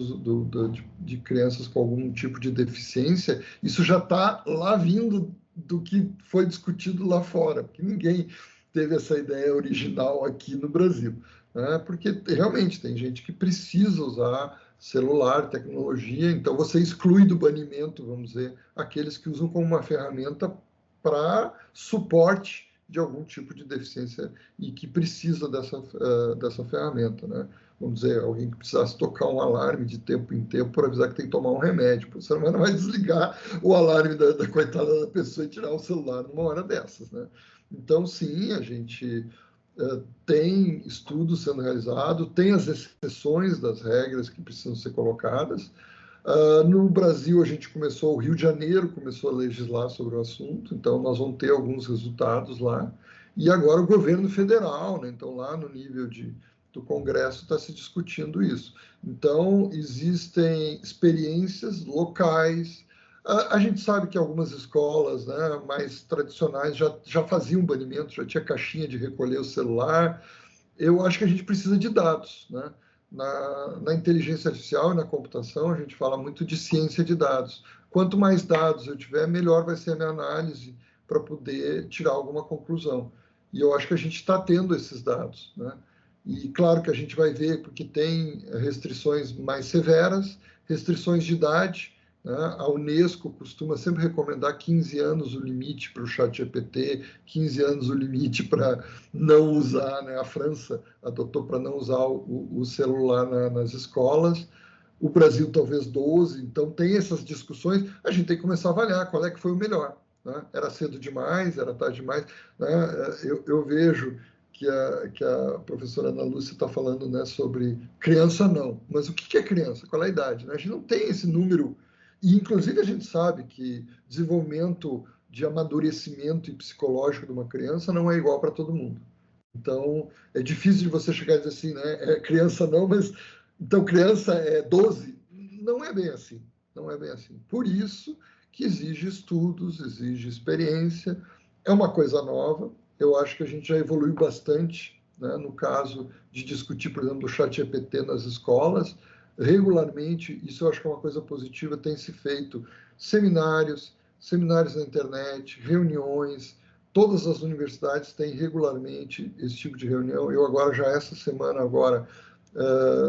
de crianças com algum tipo de deficiência, isso já está lá vindo do que foi discutido lá fora, porque ninguém teve essa ideia original aqui no Brasil, né? Porque realmente tem gente que precisa usar celular, tecnologia, então você exclui do banimento, vamos dizer, aqueles que usam como uma ferramenta para suporte de algum tipo de deficiência e que precisa dessa ferramenta, né? Vamos dizer, alguém que precisasse tocar um alarme de tempo em tempo para avisar que tem que tomar um remédio. Você não vai desligar o alarme da coitada da pessoa e tirar o celular numa hora dessas, né? Então, sim, a gente tem estudos sendo realizados, tem as exceções das regras que precisam ser colocadas. No Brasil, a gente começou, o Rio de Janeiro começou a legislar sobre o assunto, então nós vamos ter alguns resultados lá. E agora o governo federal, né? Então lá no nível do Congresso está se discutindo isso. Então, existem experiências locais. A gente sabe que algumas escolas, né, mais tradicionais já faziam banimento, já tinha caixinha de recolher o celular. Eu acho que a gente precisa de dados, né? Na inteligência artificial e na computação, a gente fala muito de ciência de dados. Quanto mais dados eu tiver, melhor vai ser a minha análise para poder tirar alguma conclusão. E eu acho que a gente está tendo esses dados, né? E claro que a gente vai ver, porque tem restrições mais severas, restrições de idade, né? A Unesco costuma sempre recomendar 15 anos o limite para o ChatGPT, 15 anos o limite para não usar, né? A França adotou para não usar o celular nas escolas, o Brasil talvez 12, então tem essas discussões, a gente tem que começar a avaliar qual é que foi o melhor, né? Era cedo demais, era tarde demais, né? Eu vejo que a professora Ana Lúcia está falando, né, sobre criança não, mas o que é criança? Qual é a idade, né? A gente não tem esse número, e inclusive a gente sabe que desenvolvimento de amadurecimento e psicológico de uma criança não é igual para todo mundo. Então, é difícil de você chegar e dizer assim, né? É criança não, mas então criança é 12. Não é bem assim. Não é bem assim. Por isso que exige estudos, exige experiência. É uma coisa nova. Eu acho que a gente já evoluiu bastante, né? No caso de discutir, por exemplo, o ChatGPT nas escolas. Regularmente, isso eu acho que é uma coisa positiva, tem se feito seminários na internet, reuniões. Todas as universidades têm regularmente esse tipo de reunião. Eu agora, já essa semana,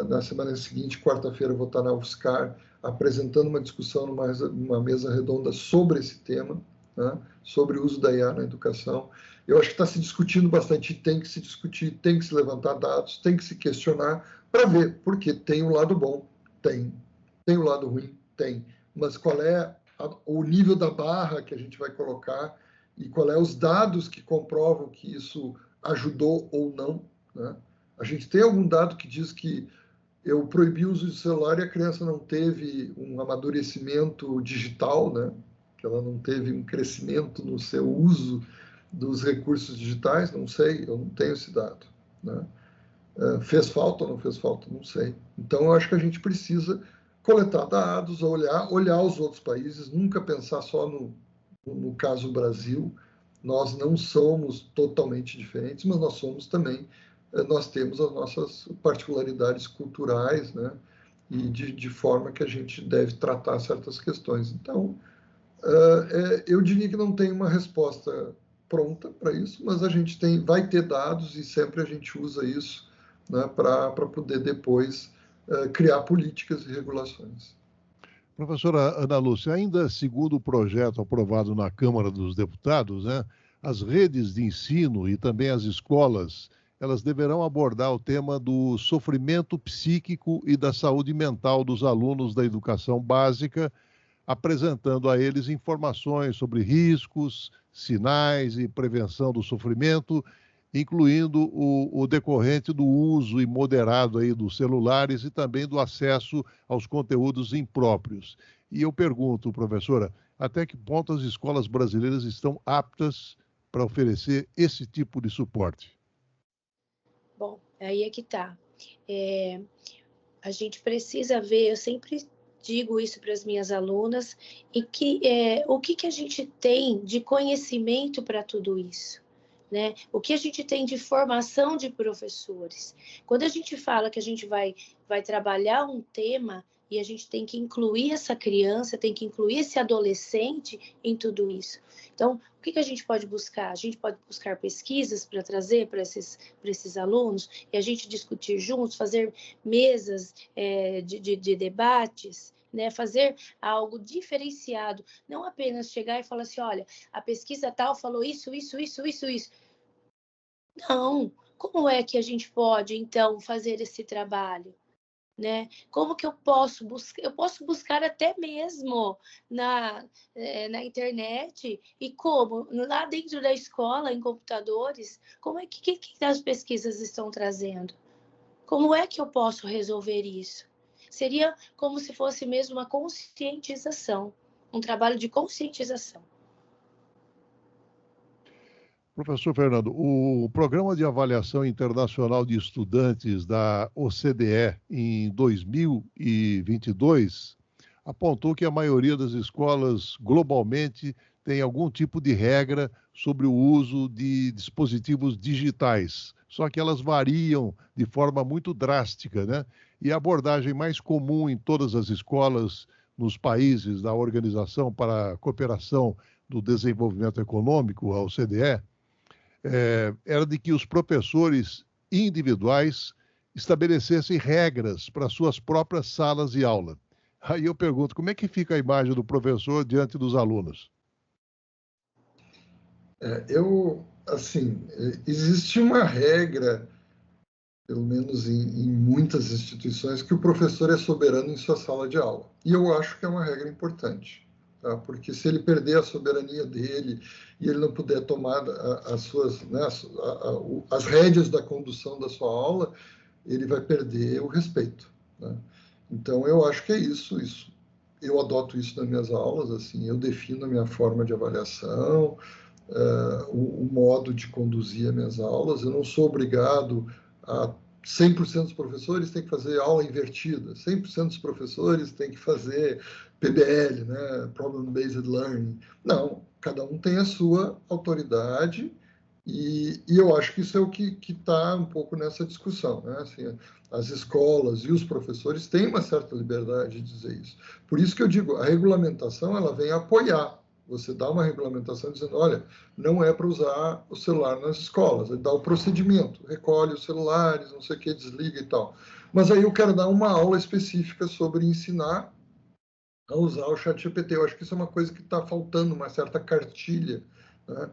na semana seguinte, quarta-feira, vou estar na UFSCar, apresentando uma discussão numa mesa redonda sobre esse tema, né? Sobre o uso da IA na educação. Eu acho que está se discutindo bastante, tem que se discutir, tem que se levantar dados, tem que se questionar para ver, porque tem um lado bom, tem o lado ruim, tem, mas qual é o nível da barra que a gente vai colocar e qual é os dados que comprovam que isso ajudou ou não, né? A gente tem algum dado que diz que eu proibi o uso de celular e a criança não teve um amadurecimento digital, né? Que ela não teve um crescimento no seu uso dos recursos digitais? Não sei, eu não tenho esse dado, né? Fez falta ou não fez falta? Não sei. Então, eu acho que a gente precisa coletar dados, olhar os outros países, nunca pensar só no caso Brasil. Nós não somos totalmente diferentes, mas nós somos também, nós temos as nossas particularidades culturais, né? E de forma que a gente deve tratar certas questões. Então, eu diria que não tem uma resposta pronta para isso, mas a gente vai ter dados e sempre a gente usa isso, né, para poder depois criar políticas e regulações. Professora Ana Lúcia, ainda segundo o projeto aprovado na Câmara dos Deputados, né, as redes de ensino e também as escolas, elas deverão abordar o tema do sofrimento psíquico e da saúde mental dos alunos da educação básica, apresentando a eles informações sobre riscos, sinais e prevenção do sofrimento, incluindo o decorrente do uso imoderado aí dos celulares e também do acesso aos conteúdos impróprios. E eu pergunto, professora, até que ponto as escolas brasileiras estão aptas para oferecer esse tipo de suporte? Bom, aí é que está. A gente precisa ver, eu sempre digo isso para as minhas alunas, e o que a gente tem de conhecimento para tudo isso? né? O que a gente tem de formação de professores? Quando a gente fala que a gente vai trabalhar um tema e a gente tem que incluir essa criança, tem que incluir esse adolescente em tudo isso. Então, o que a gente pode buscar? A gente pode buscar pesquisas para trazer para esses alunos e a gente discutir juntos, fazer mesas de debates, né? Fazer algo diferenciado, não apenas chegar e falar assim, olha, a pesquisa tal falou isso. Não, como é que a gente pode, então, fazer esse trabalho? Né? Como que eu posso buscar? Eu posso buscar até mesmo na internet e como? Lá dentro da escola, em computadores, como é que as pesquisas estão trazendo? Como é que eu posso resolver isso? Seria como se fosse mesmo uma conscientização, um trabalho de conscientização. Professor Fernando, o Programa de Avaliação Internacional de Estudantes da OCDE em 2022 apontou que a maioria das escolas globalmente tem algum tipo de regra sobre o uso de dispositivos digitais, só que elas variam de forma muito drástica, né? E a abordagem mais comum em todas as escolas nos países da Organização para a Cooperação do Desenvolvimento Econômico, a OCDE, era de que os professores individuais estabelecessem regras para suas próprias salas de aula. Aí eu pergunto, como é que fica a imagem do professor diante dos alunos? Existe uma regra, pelo menos em muitas instituições, que o professor é soberano em sua sala de aula. E eu acho que é uma regra importante. Tá? Porque se ele perder a soberania dele e ele não puder tomar as rédeas da condução da sua aula, ele vai perder o respeito. Né? Então, eu acho que é isso. Eu adoto isso nas minhas aulas, assim, eu defino a minha forma de avaliação, o modo de conduzir as minhas aulas. Eu não sou obrigado a 100% dos professores têm que fazer aula invertida, 100% dos professores têm que fazer PBL, né? Problem Based Learning. Não, cada um tem a sua autoridade e eu acho que isso é o que está um pouco nessa discussão, né? Assim, as escolas e os professores têm uma certa liberdade de dizer isso. Por isso que eu digo, a regulamentação ela vem apoiar. Você dá uma regulamentação dizendo, olha, não é para usar o celular nas escolas. Ele dá o procedimento, recolhe os celulares, não sei o que, desliga e tal. Mas aí eu quero dar uma aula específica sobre ensinar a usar o ChatGPT. Eu acho que isso é uma coisa que está faltando, uma certa cartilha. Né?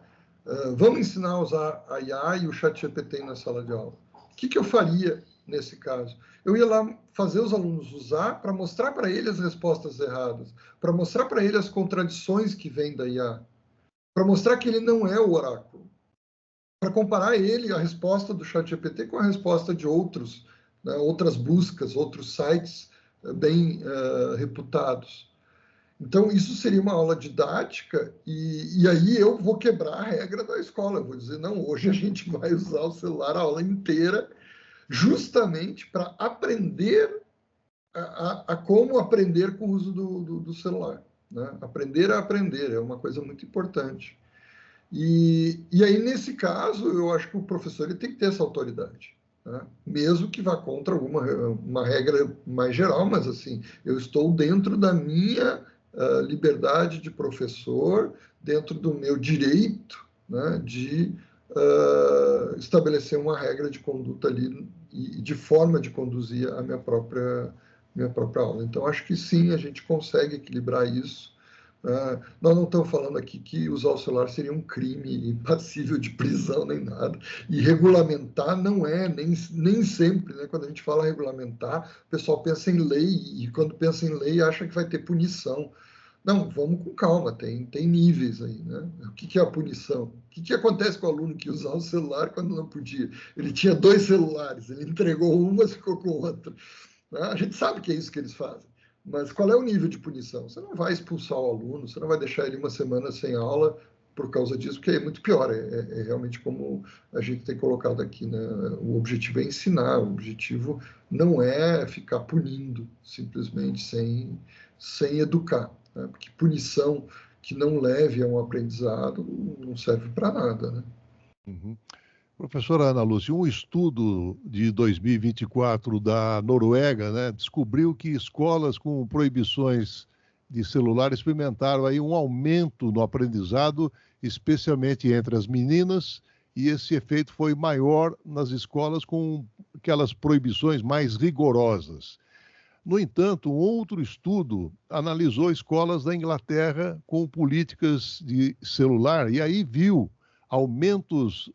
Vamos ensinar a usar a IA e o ChatGPT na sala de aula. O que eu faria nesse caso? Eu ia lá fazer os alunos usar para mostrar para ele as respostas erradas, para mostrar para ele as contradições que vêm da IA, para mostrar que ele não é o oráculo, para comparar ele, a resposta do ChatGPT, com a resposta de outros, né, outras buscas, outros sites bem reputados. Então, isso seria uma aula didática e aí eu vou quebrar a regra da escola. Eu vou dizer, não, hoje a gente vai usar o celular a aula inteira justamente para aprender a como aprender com o uso do celular. Né? Aprender a aprender é uma coisa muito importante. E aí, nesse caso, eu acho que o professor ele tem que ter essa autoridade. Né? Mesmo que vá contra uma regra mais geral, mas assim, eu estou dentro da minha liberdade de professor, dentro do meu direito, né, de estabelecer uma regra de conduta ali e de forma de conduzir a minha própria aula. Então, acho que sim, a gente consegue equilibrar isso. Nós não estamos falando aqui que usar o celular seria um crime passível de prisão nem nada. E regulamentar não é, nem sempre, né? Quando a gente fala regulamentar, o pessoal pensa em lei e quando pensa em lei acha que vai ter punição. Não, vamos com calma, tem níveis aí, né? O que é a punição? O que acontece com o aluno que usava o celular quando não podia? Ele tinha 2 celulares, ele entregou uma e ficou com outra. A gente sabe que é isso que eles fazem. Mas qual é o nível de punição? Você não vai expulsar o aluno, você não vai deixar ele uma semana sem aula por causa disso, porque é muito pior. É realmente como a gente tem colocado aqui, né? O objetivo é ensinar, o objetivo não é ficar punindo simplesmente sem educar. Né? Porque punição que não leve a um aprendizado não serve para nada. Né? Uhum. Professora Ana Lúcia, um estudo de 2024 da Noruega, né, descobriu que escolas com proibições de celular experimentaram aí um aumento no aprendizado, especialmente entre as meninas, e esse efeito foi maior nas escolas com aquelas proibições mais rigorosas. No entanto, um outro estudo analisou escolas da Inglaterra com políticas de celular e aí viu aumentos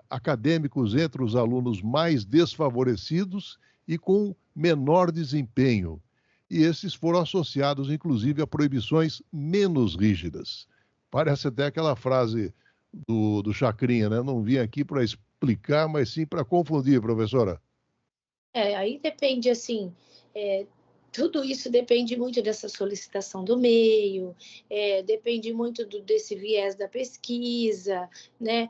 acadêmicos entre os alunos mais desfavorecidos e com menor desempenho. E esses foram associados, inclusive, a proibições menos rígidas. Parece até aquela frase do Chacrinha, né? Não vim aqui para explicar, mas sim para confundir, professora. Aí depende, assim, tudo isso depende muito dessa solicitação do meio, depende muito desse viés da pesquisa, né?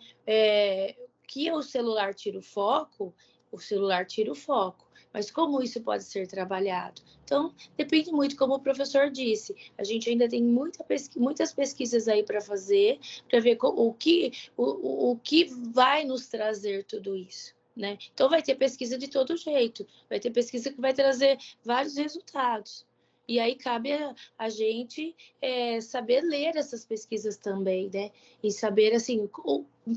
Que o celular tira o celular tira o foco. Mas como isso pode ser trabalhado? Então, depende muito, como o professor disse, a gente ainda tem muitas pesquisas aí para fazer, para ver o que vai nos trazer tudo isso. Né? Então, vai ter pesquisa de todo jeito, vai ter pesquisa que vai trazer vários resultados. E aí cabe a gente saber ler essas pesquisas também, né? E saber, assim,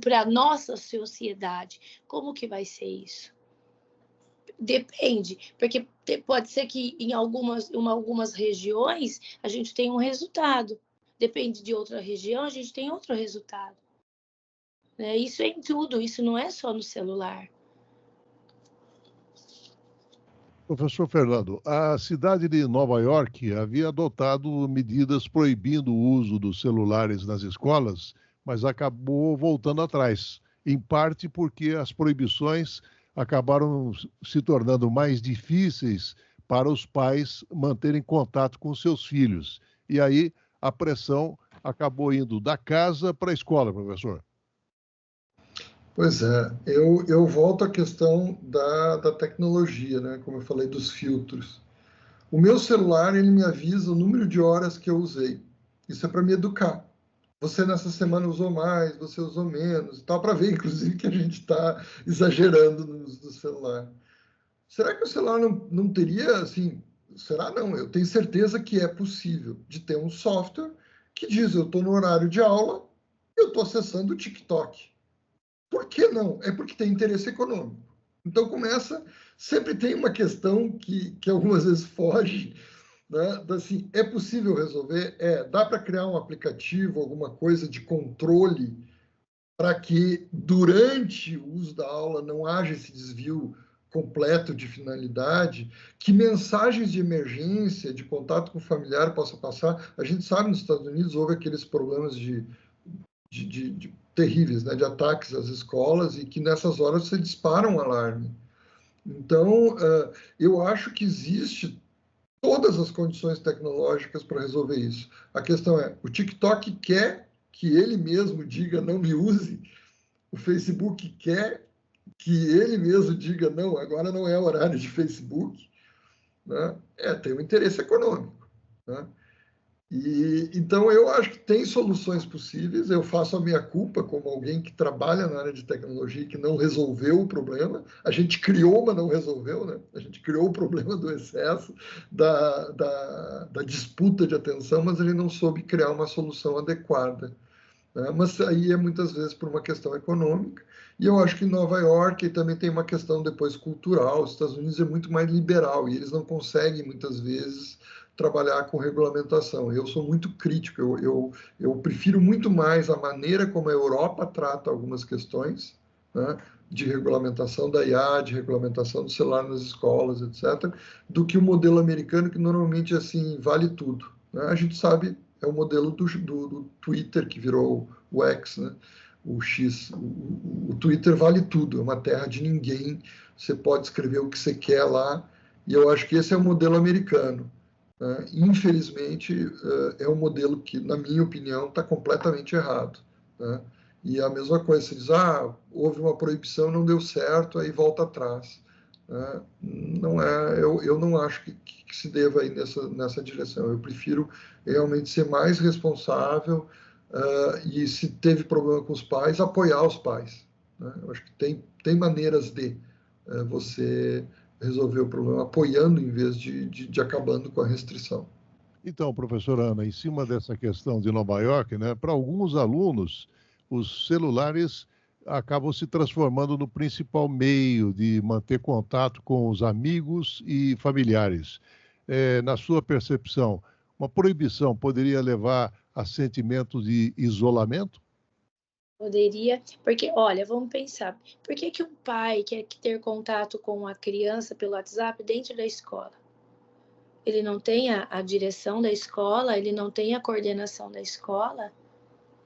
para a nossa sociedade, como que vai ser isso? Depende, porque pode ser que em algumas regiões a gente tenha um resultado. Depende de outra região, a gente tem outro resultado. Né? Isso é em tudo, isso não é só no celular. Professor Fernando, a cidade de Nova York havia adotado medidas proibindo o uso dos celulares nas escolas, mas acabou voltando atrás, em parte porque as proibições acabaram se tornando mais difíceis para os pais manterem contato com seus filhos. E aí a pressão acabou indo da casa para a escola, professor. Pois é, eu volto à questão da tecnologia, né? Como eu falei, dos filtros. O meu celular, ele me avisa o número de horas que eu usei. Isso é para me educar. Você nessa semana usou mais, você usou menos, e tal, para ver, inclusive, que a gente está exagerando no uso do celular. Será que o celular não teria, assim, será não? Eu tenho certeza que é possível de ter um software que diz, eu estou no horário de aula, eu estou acessando o TikTok. Por que não? É porque tem interesse econômico. Então sempre tem uma questão que algumas vezes foge, né? Assim, é possível resolver? Dá para criar um aplicativo, alguma coisa de controle para que durante o uso da aula não haja esse desvio completo de finalidade, que mensagens de emergência, de contato com o familiar possa passar. A gente sabe, nos Estados Unidos houve aqueles problemas de terríveis, né, de ataques às escolas e que nessas horas você dispara um alarme. Então, eu acho que existe todas as condições tecnológicas para resolver isso. A questão é, o TikTok quer que ele mesmo diga não me use, o Facebook quer que ele mesmo diga não, agora não é horário de Facebook, né? Tem um interesse econômico, né? Então, eu acho que tem soluções possíveis. Eu faço a minha culpa como alguém que trabalha na área de tecnologia e que não resolveu o problema. A gente criou, mas não resolveu, né? A gente criou o problema do excesso, da disputa de atenção, mas a gente não soube criar uma solução adequada, né? Mas aí é muitas vezes por uma questão econômica. E eu acho que em Nova York também tem uma questão depois cultural. Os Estados Unidos é muito mais liberal e eles não conseguem, muitas vezes, trabalhar com regulamentação. Eu sou muito crítico, eu prefiro muito mais a maneira como a Europa trata algumas questões, né, de regulamentação da IA, de regulamentação do celular nas escolas, etc., do que o modelo americano, que normalmente, assim, vale tudo, né? A gente sabe, é o modelo do Twitter, que virou o X, né? O X, o Twitter vale tudo, é uma terra de ninguém, você pode escrever o que você quer lá, e eu acho que esse é o modelo americano. Infelizmente, é um modelo que, na minha opinião, está completamente errado, né? E a mesma coisa, se diz, houve uma proibição, não deu certo, aí volta atrás, né? Não é, eu não acho que se deva ir nessa direção. Eu prefiro realmente ser mais responsável e, se teve problema com os pais, apoiar os pais, né? Eu acho que tem maneiras de você resolver o problema apoiando em vez de acabando com a restrição. Então, professora Ana, em cima dessa questão de Nova York, né, para alguns alunos, os celulares acabam se transformando no principal meio de manter contato com os amigos e familiares. Na sua percepção, uma proibição poderia levar a sentimentos de isolamento? Poderia, porque, olha, vamos pensar, por que que um pai quer ter contato com a criança pelo WhatsApp dentro da escola? Ele não tem a direção da escola, ele não tem a coordenação da escola.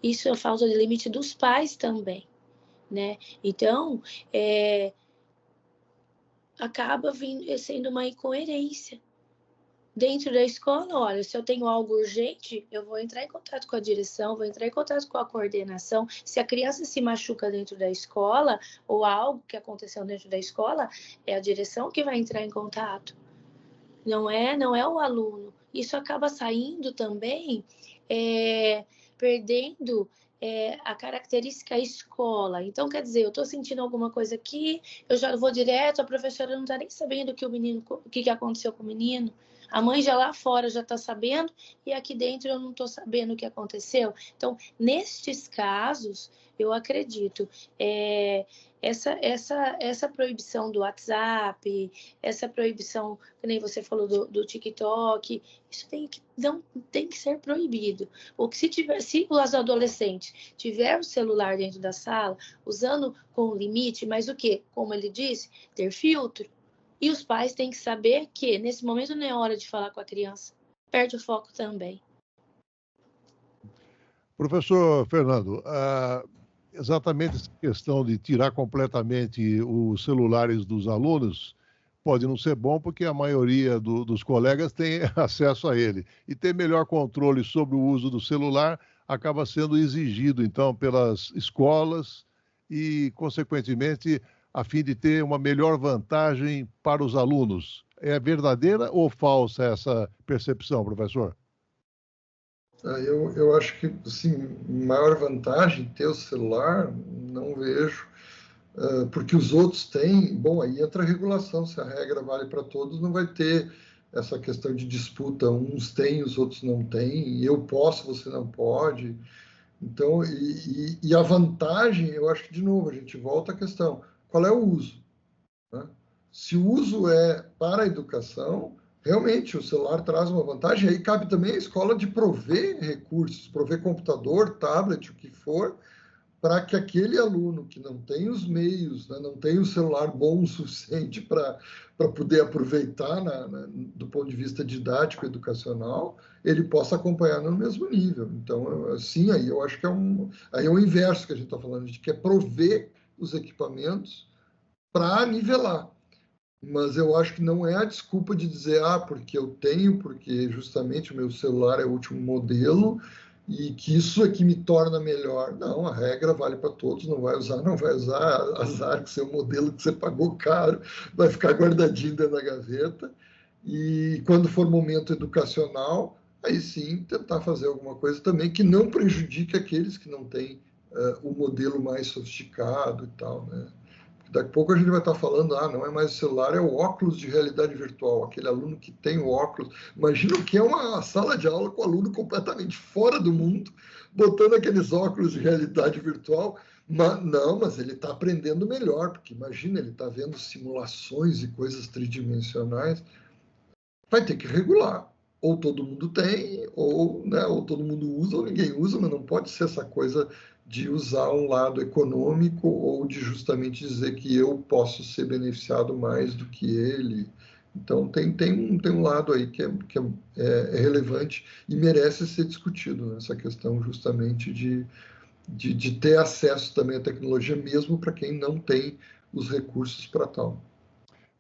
Isso é falta de limite dos pais também, né? Então, acaba sendo uma incoerência. Dentro da escola, olha, se eu tenho algo urgente, eu vou entrar em contato com a direção, vou entrar em contato com a coordenação. Se a criança se machuca dentro da escola, ou algo que aconteceu dentro da escola, é a direção que vai entrar em contato. Não é o aluno. Isso acaba saindo também, perdendo a característica escola. Então, quer dizer, eu estou sentindo alguma coisa aqui, eu já vou direto, a professora não está nem sabendo o que aconteceu com o menino. A mãe já lá fora já está sabendo e aqui dentro eu não estou sabendo o que aconteceu. Então, nestes casos, eu acredito, essa proibição do WhatsApp, essa proibição, que nem você falou do TikTok, isso tem que ser proibido. Ou que se os adolescentes tiver o celular dentro da sala, usando com limite, mas o quê? Como ele disse, ter filtro. E os pais têm que saber que, nesse momento, não é hora de falar com a criança. Perde o foco também. Professor Fernando, exatamente essa questão de tirar completamente os celulares dos alunos pode não ser bom, porque a maioria dos colegas tem acesso a ele. E ter melhor controle sobre o uso do celular acaba sendo exigido, então, pelas escolas e, consequentemente, a fim de ter uma melhor vantagem para os alunos. É verdadeira ou falsa essa percepção, professor? Eu acho que, sim, maior vantagem ter o celular, não vejo, porque os outros têm. Bom, aí entra a regulação, se a regra vale para todos, não vai ter essa questão de disputa, uns têm, os outros não têm, eu posso, você não pode. Então, e a vantagem, eu acho que, de novo, a gente volta à questão, qual é o uso? Né? Se o uso é para a educação, realmente o celular traz uma vantagem, aí cabe também a escola de prover recursos, prover computador, tablet, o que for, para que aquele aluno que não tem os meios, né, não tem o celular bom o suficiente para poder aproveitar do ponto de vista didático, educacional, ele possa acompanhar no mesmo nível. Então, assim, aí eu acho que aí é o inverso que a gente está falando, a gente quer prover os equipamentos para nivelar. Mas eu acho que não é a desculpa de dizer, porque eu tenho, porque justamente o meu celular é o último modelo e que isso é que me torna melhor. Não, a regra vale para todos, não vai usar, azar que seu modelo que você pagou caro vai ficar guardadinho dentro da gaveta. E quando for momento educacional, aí sim tentar fazer alguma coisa também que não prejudique aqueles que não têm o modelo mais sofisticado e tal, né? Daqui a pouco a gente vai estar falando, não é mais o celular, é o óculos de realidade virtual, aquele aluno que tem o óculos. Imagina o que é uma sala de aula com o aluno completamente fora do mundo, botando aqueles óculos de realidade virtual. Mas ele está aprendendo melhor, porque imagina, ele está vendo simulações e coisas tridimensionais. Vai ter que regular. Ou todo mundo tem, ou todo mundo usa, ou ninguém usa, mas não pode ser essa coisa de usar um lado econômico ou de justamente dizer que eu posso ser beneficiado mais do que ele. Então, tem um lado aí que é relevante e merece ser discutido, né? Essa questão justamente de ter acesso também à tecnologia, mesmo para quem não tem os recursos para tal.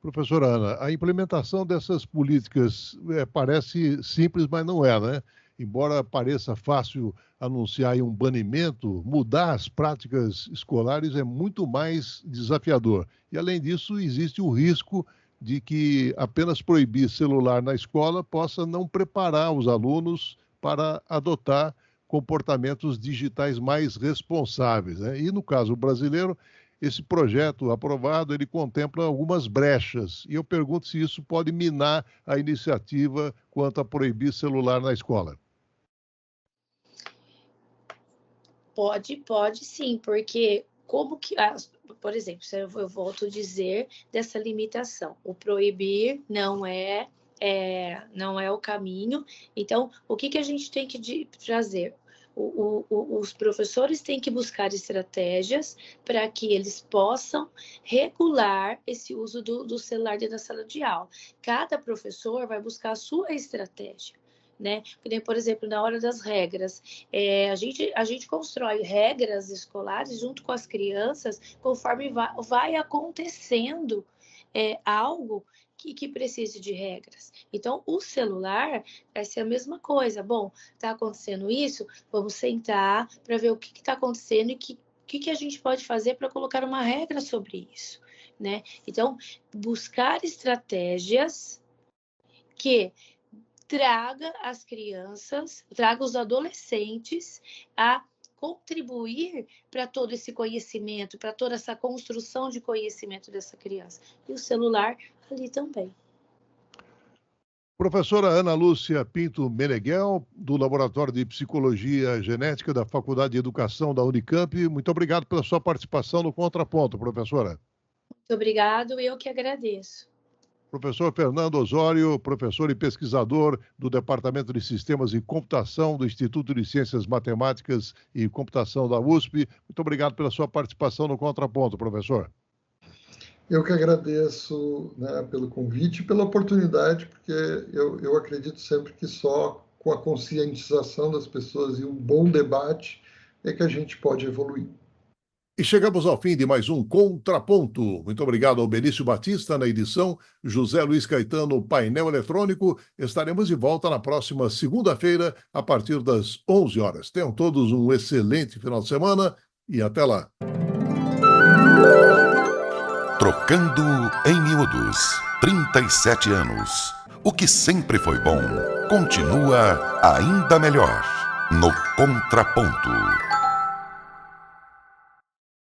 Professora Ana, a implementação dessas políticas parece simples, mas não é, né? Embora pareça fácil anunciar um banimento, mudar as práticas escolares é muito mais desafiador. E, além disso, existe o risco de que apenas proibir celular na escola possa não preparar os alunos para adotar comportamentos digitais mais responsáveis, né? E, no caso brasileiro, esse projeto aprovado, ele contempla algumas brechas. E eu pergunto se isso pode minar a iniciativa quanto a proibir celular na escola. Pode sim, porque como que, por exemplo, eu volto a dizer dessa limitação, o proibir não é o caminho. Então, o que a gente tem que trazer? Os professores têm que buscar estratégias para que eles possam regular esse uso do celular dentro da sala de aula. Cada professor vai buscar a sua estratégia, né? Por exemplo, na hora das regras, a gente constrói regras escolares junto com as crianças conforme vai acontecendo algo que precise de regras. Então, o celular vai ser a mesma coisa. Bom, está acontecendo isso, vamos sentar para ver o que está acontecendo e o que a gente pode fazer para colocar uma regra sobre isso, né? Então, buscar estratégias que traga as crianças, traga os adolescentes a contribuir para todo esse conhecimento, para toda essa construção de conhecimento dessa criança. E o celular ali também. Professora Ana Lúcia Pinto Meneghel, do Laboratório de Psicologia Genética da Faculdade de Educação da Unicamp, muito obrigado pela sua participação no Contraponto, professora. Muito obrigado, eu que agradeço. Professor Fernando Osório, professor e pesquisador do Departamento de Sistemas e Computação do Instituto de Ciências Matemáticas e Computação da USP. Muito obrigado pela sua participação no Contraponto, professor. Eu que agradeço, né, pelo convite e pela oportunidade, porque eu acredito sempre que só com a conscientização das pessoas e um bom debate é que a gente pode evoluir. E chegamos ao fim de mais um Contraponto. Muito obrigado ao Benício Batista na edição, José Luiz Caetano, painel eletrônico. Estaremos de volta na próxima segunda-feira, a partir das 11 horas. Tenham todos um excelente final de semana e até lá. Trocando em Miúdos. 37 anos. O que sempre foi bom, continua ainda melhor. No Contraponto.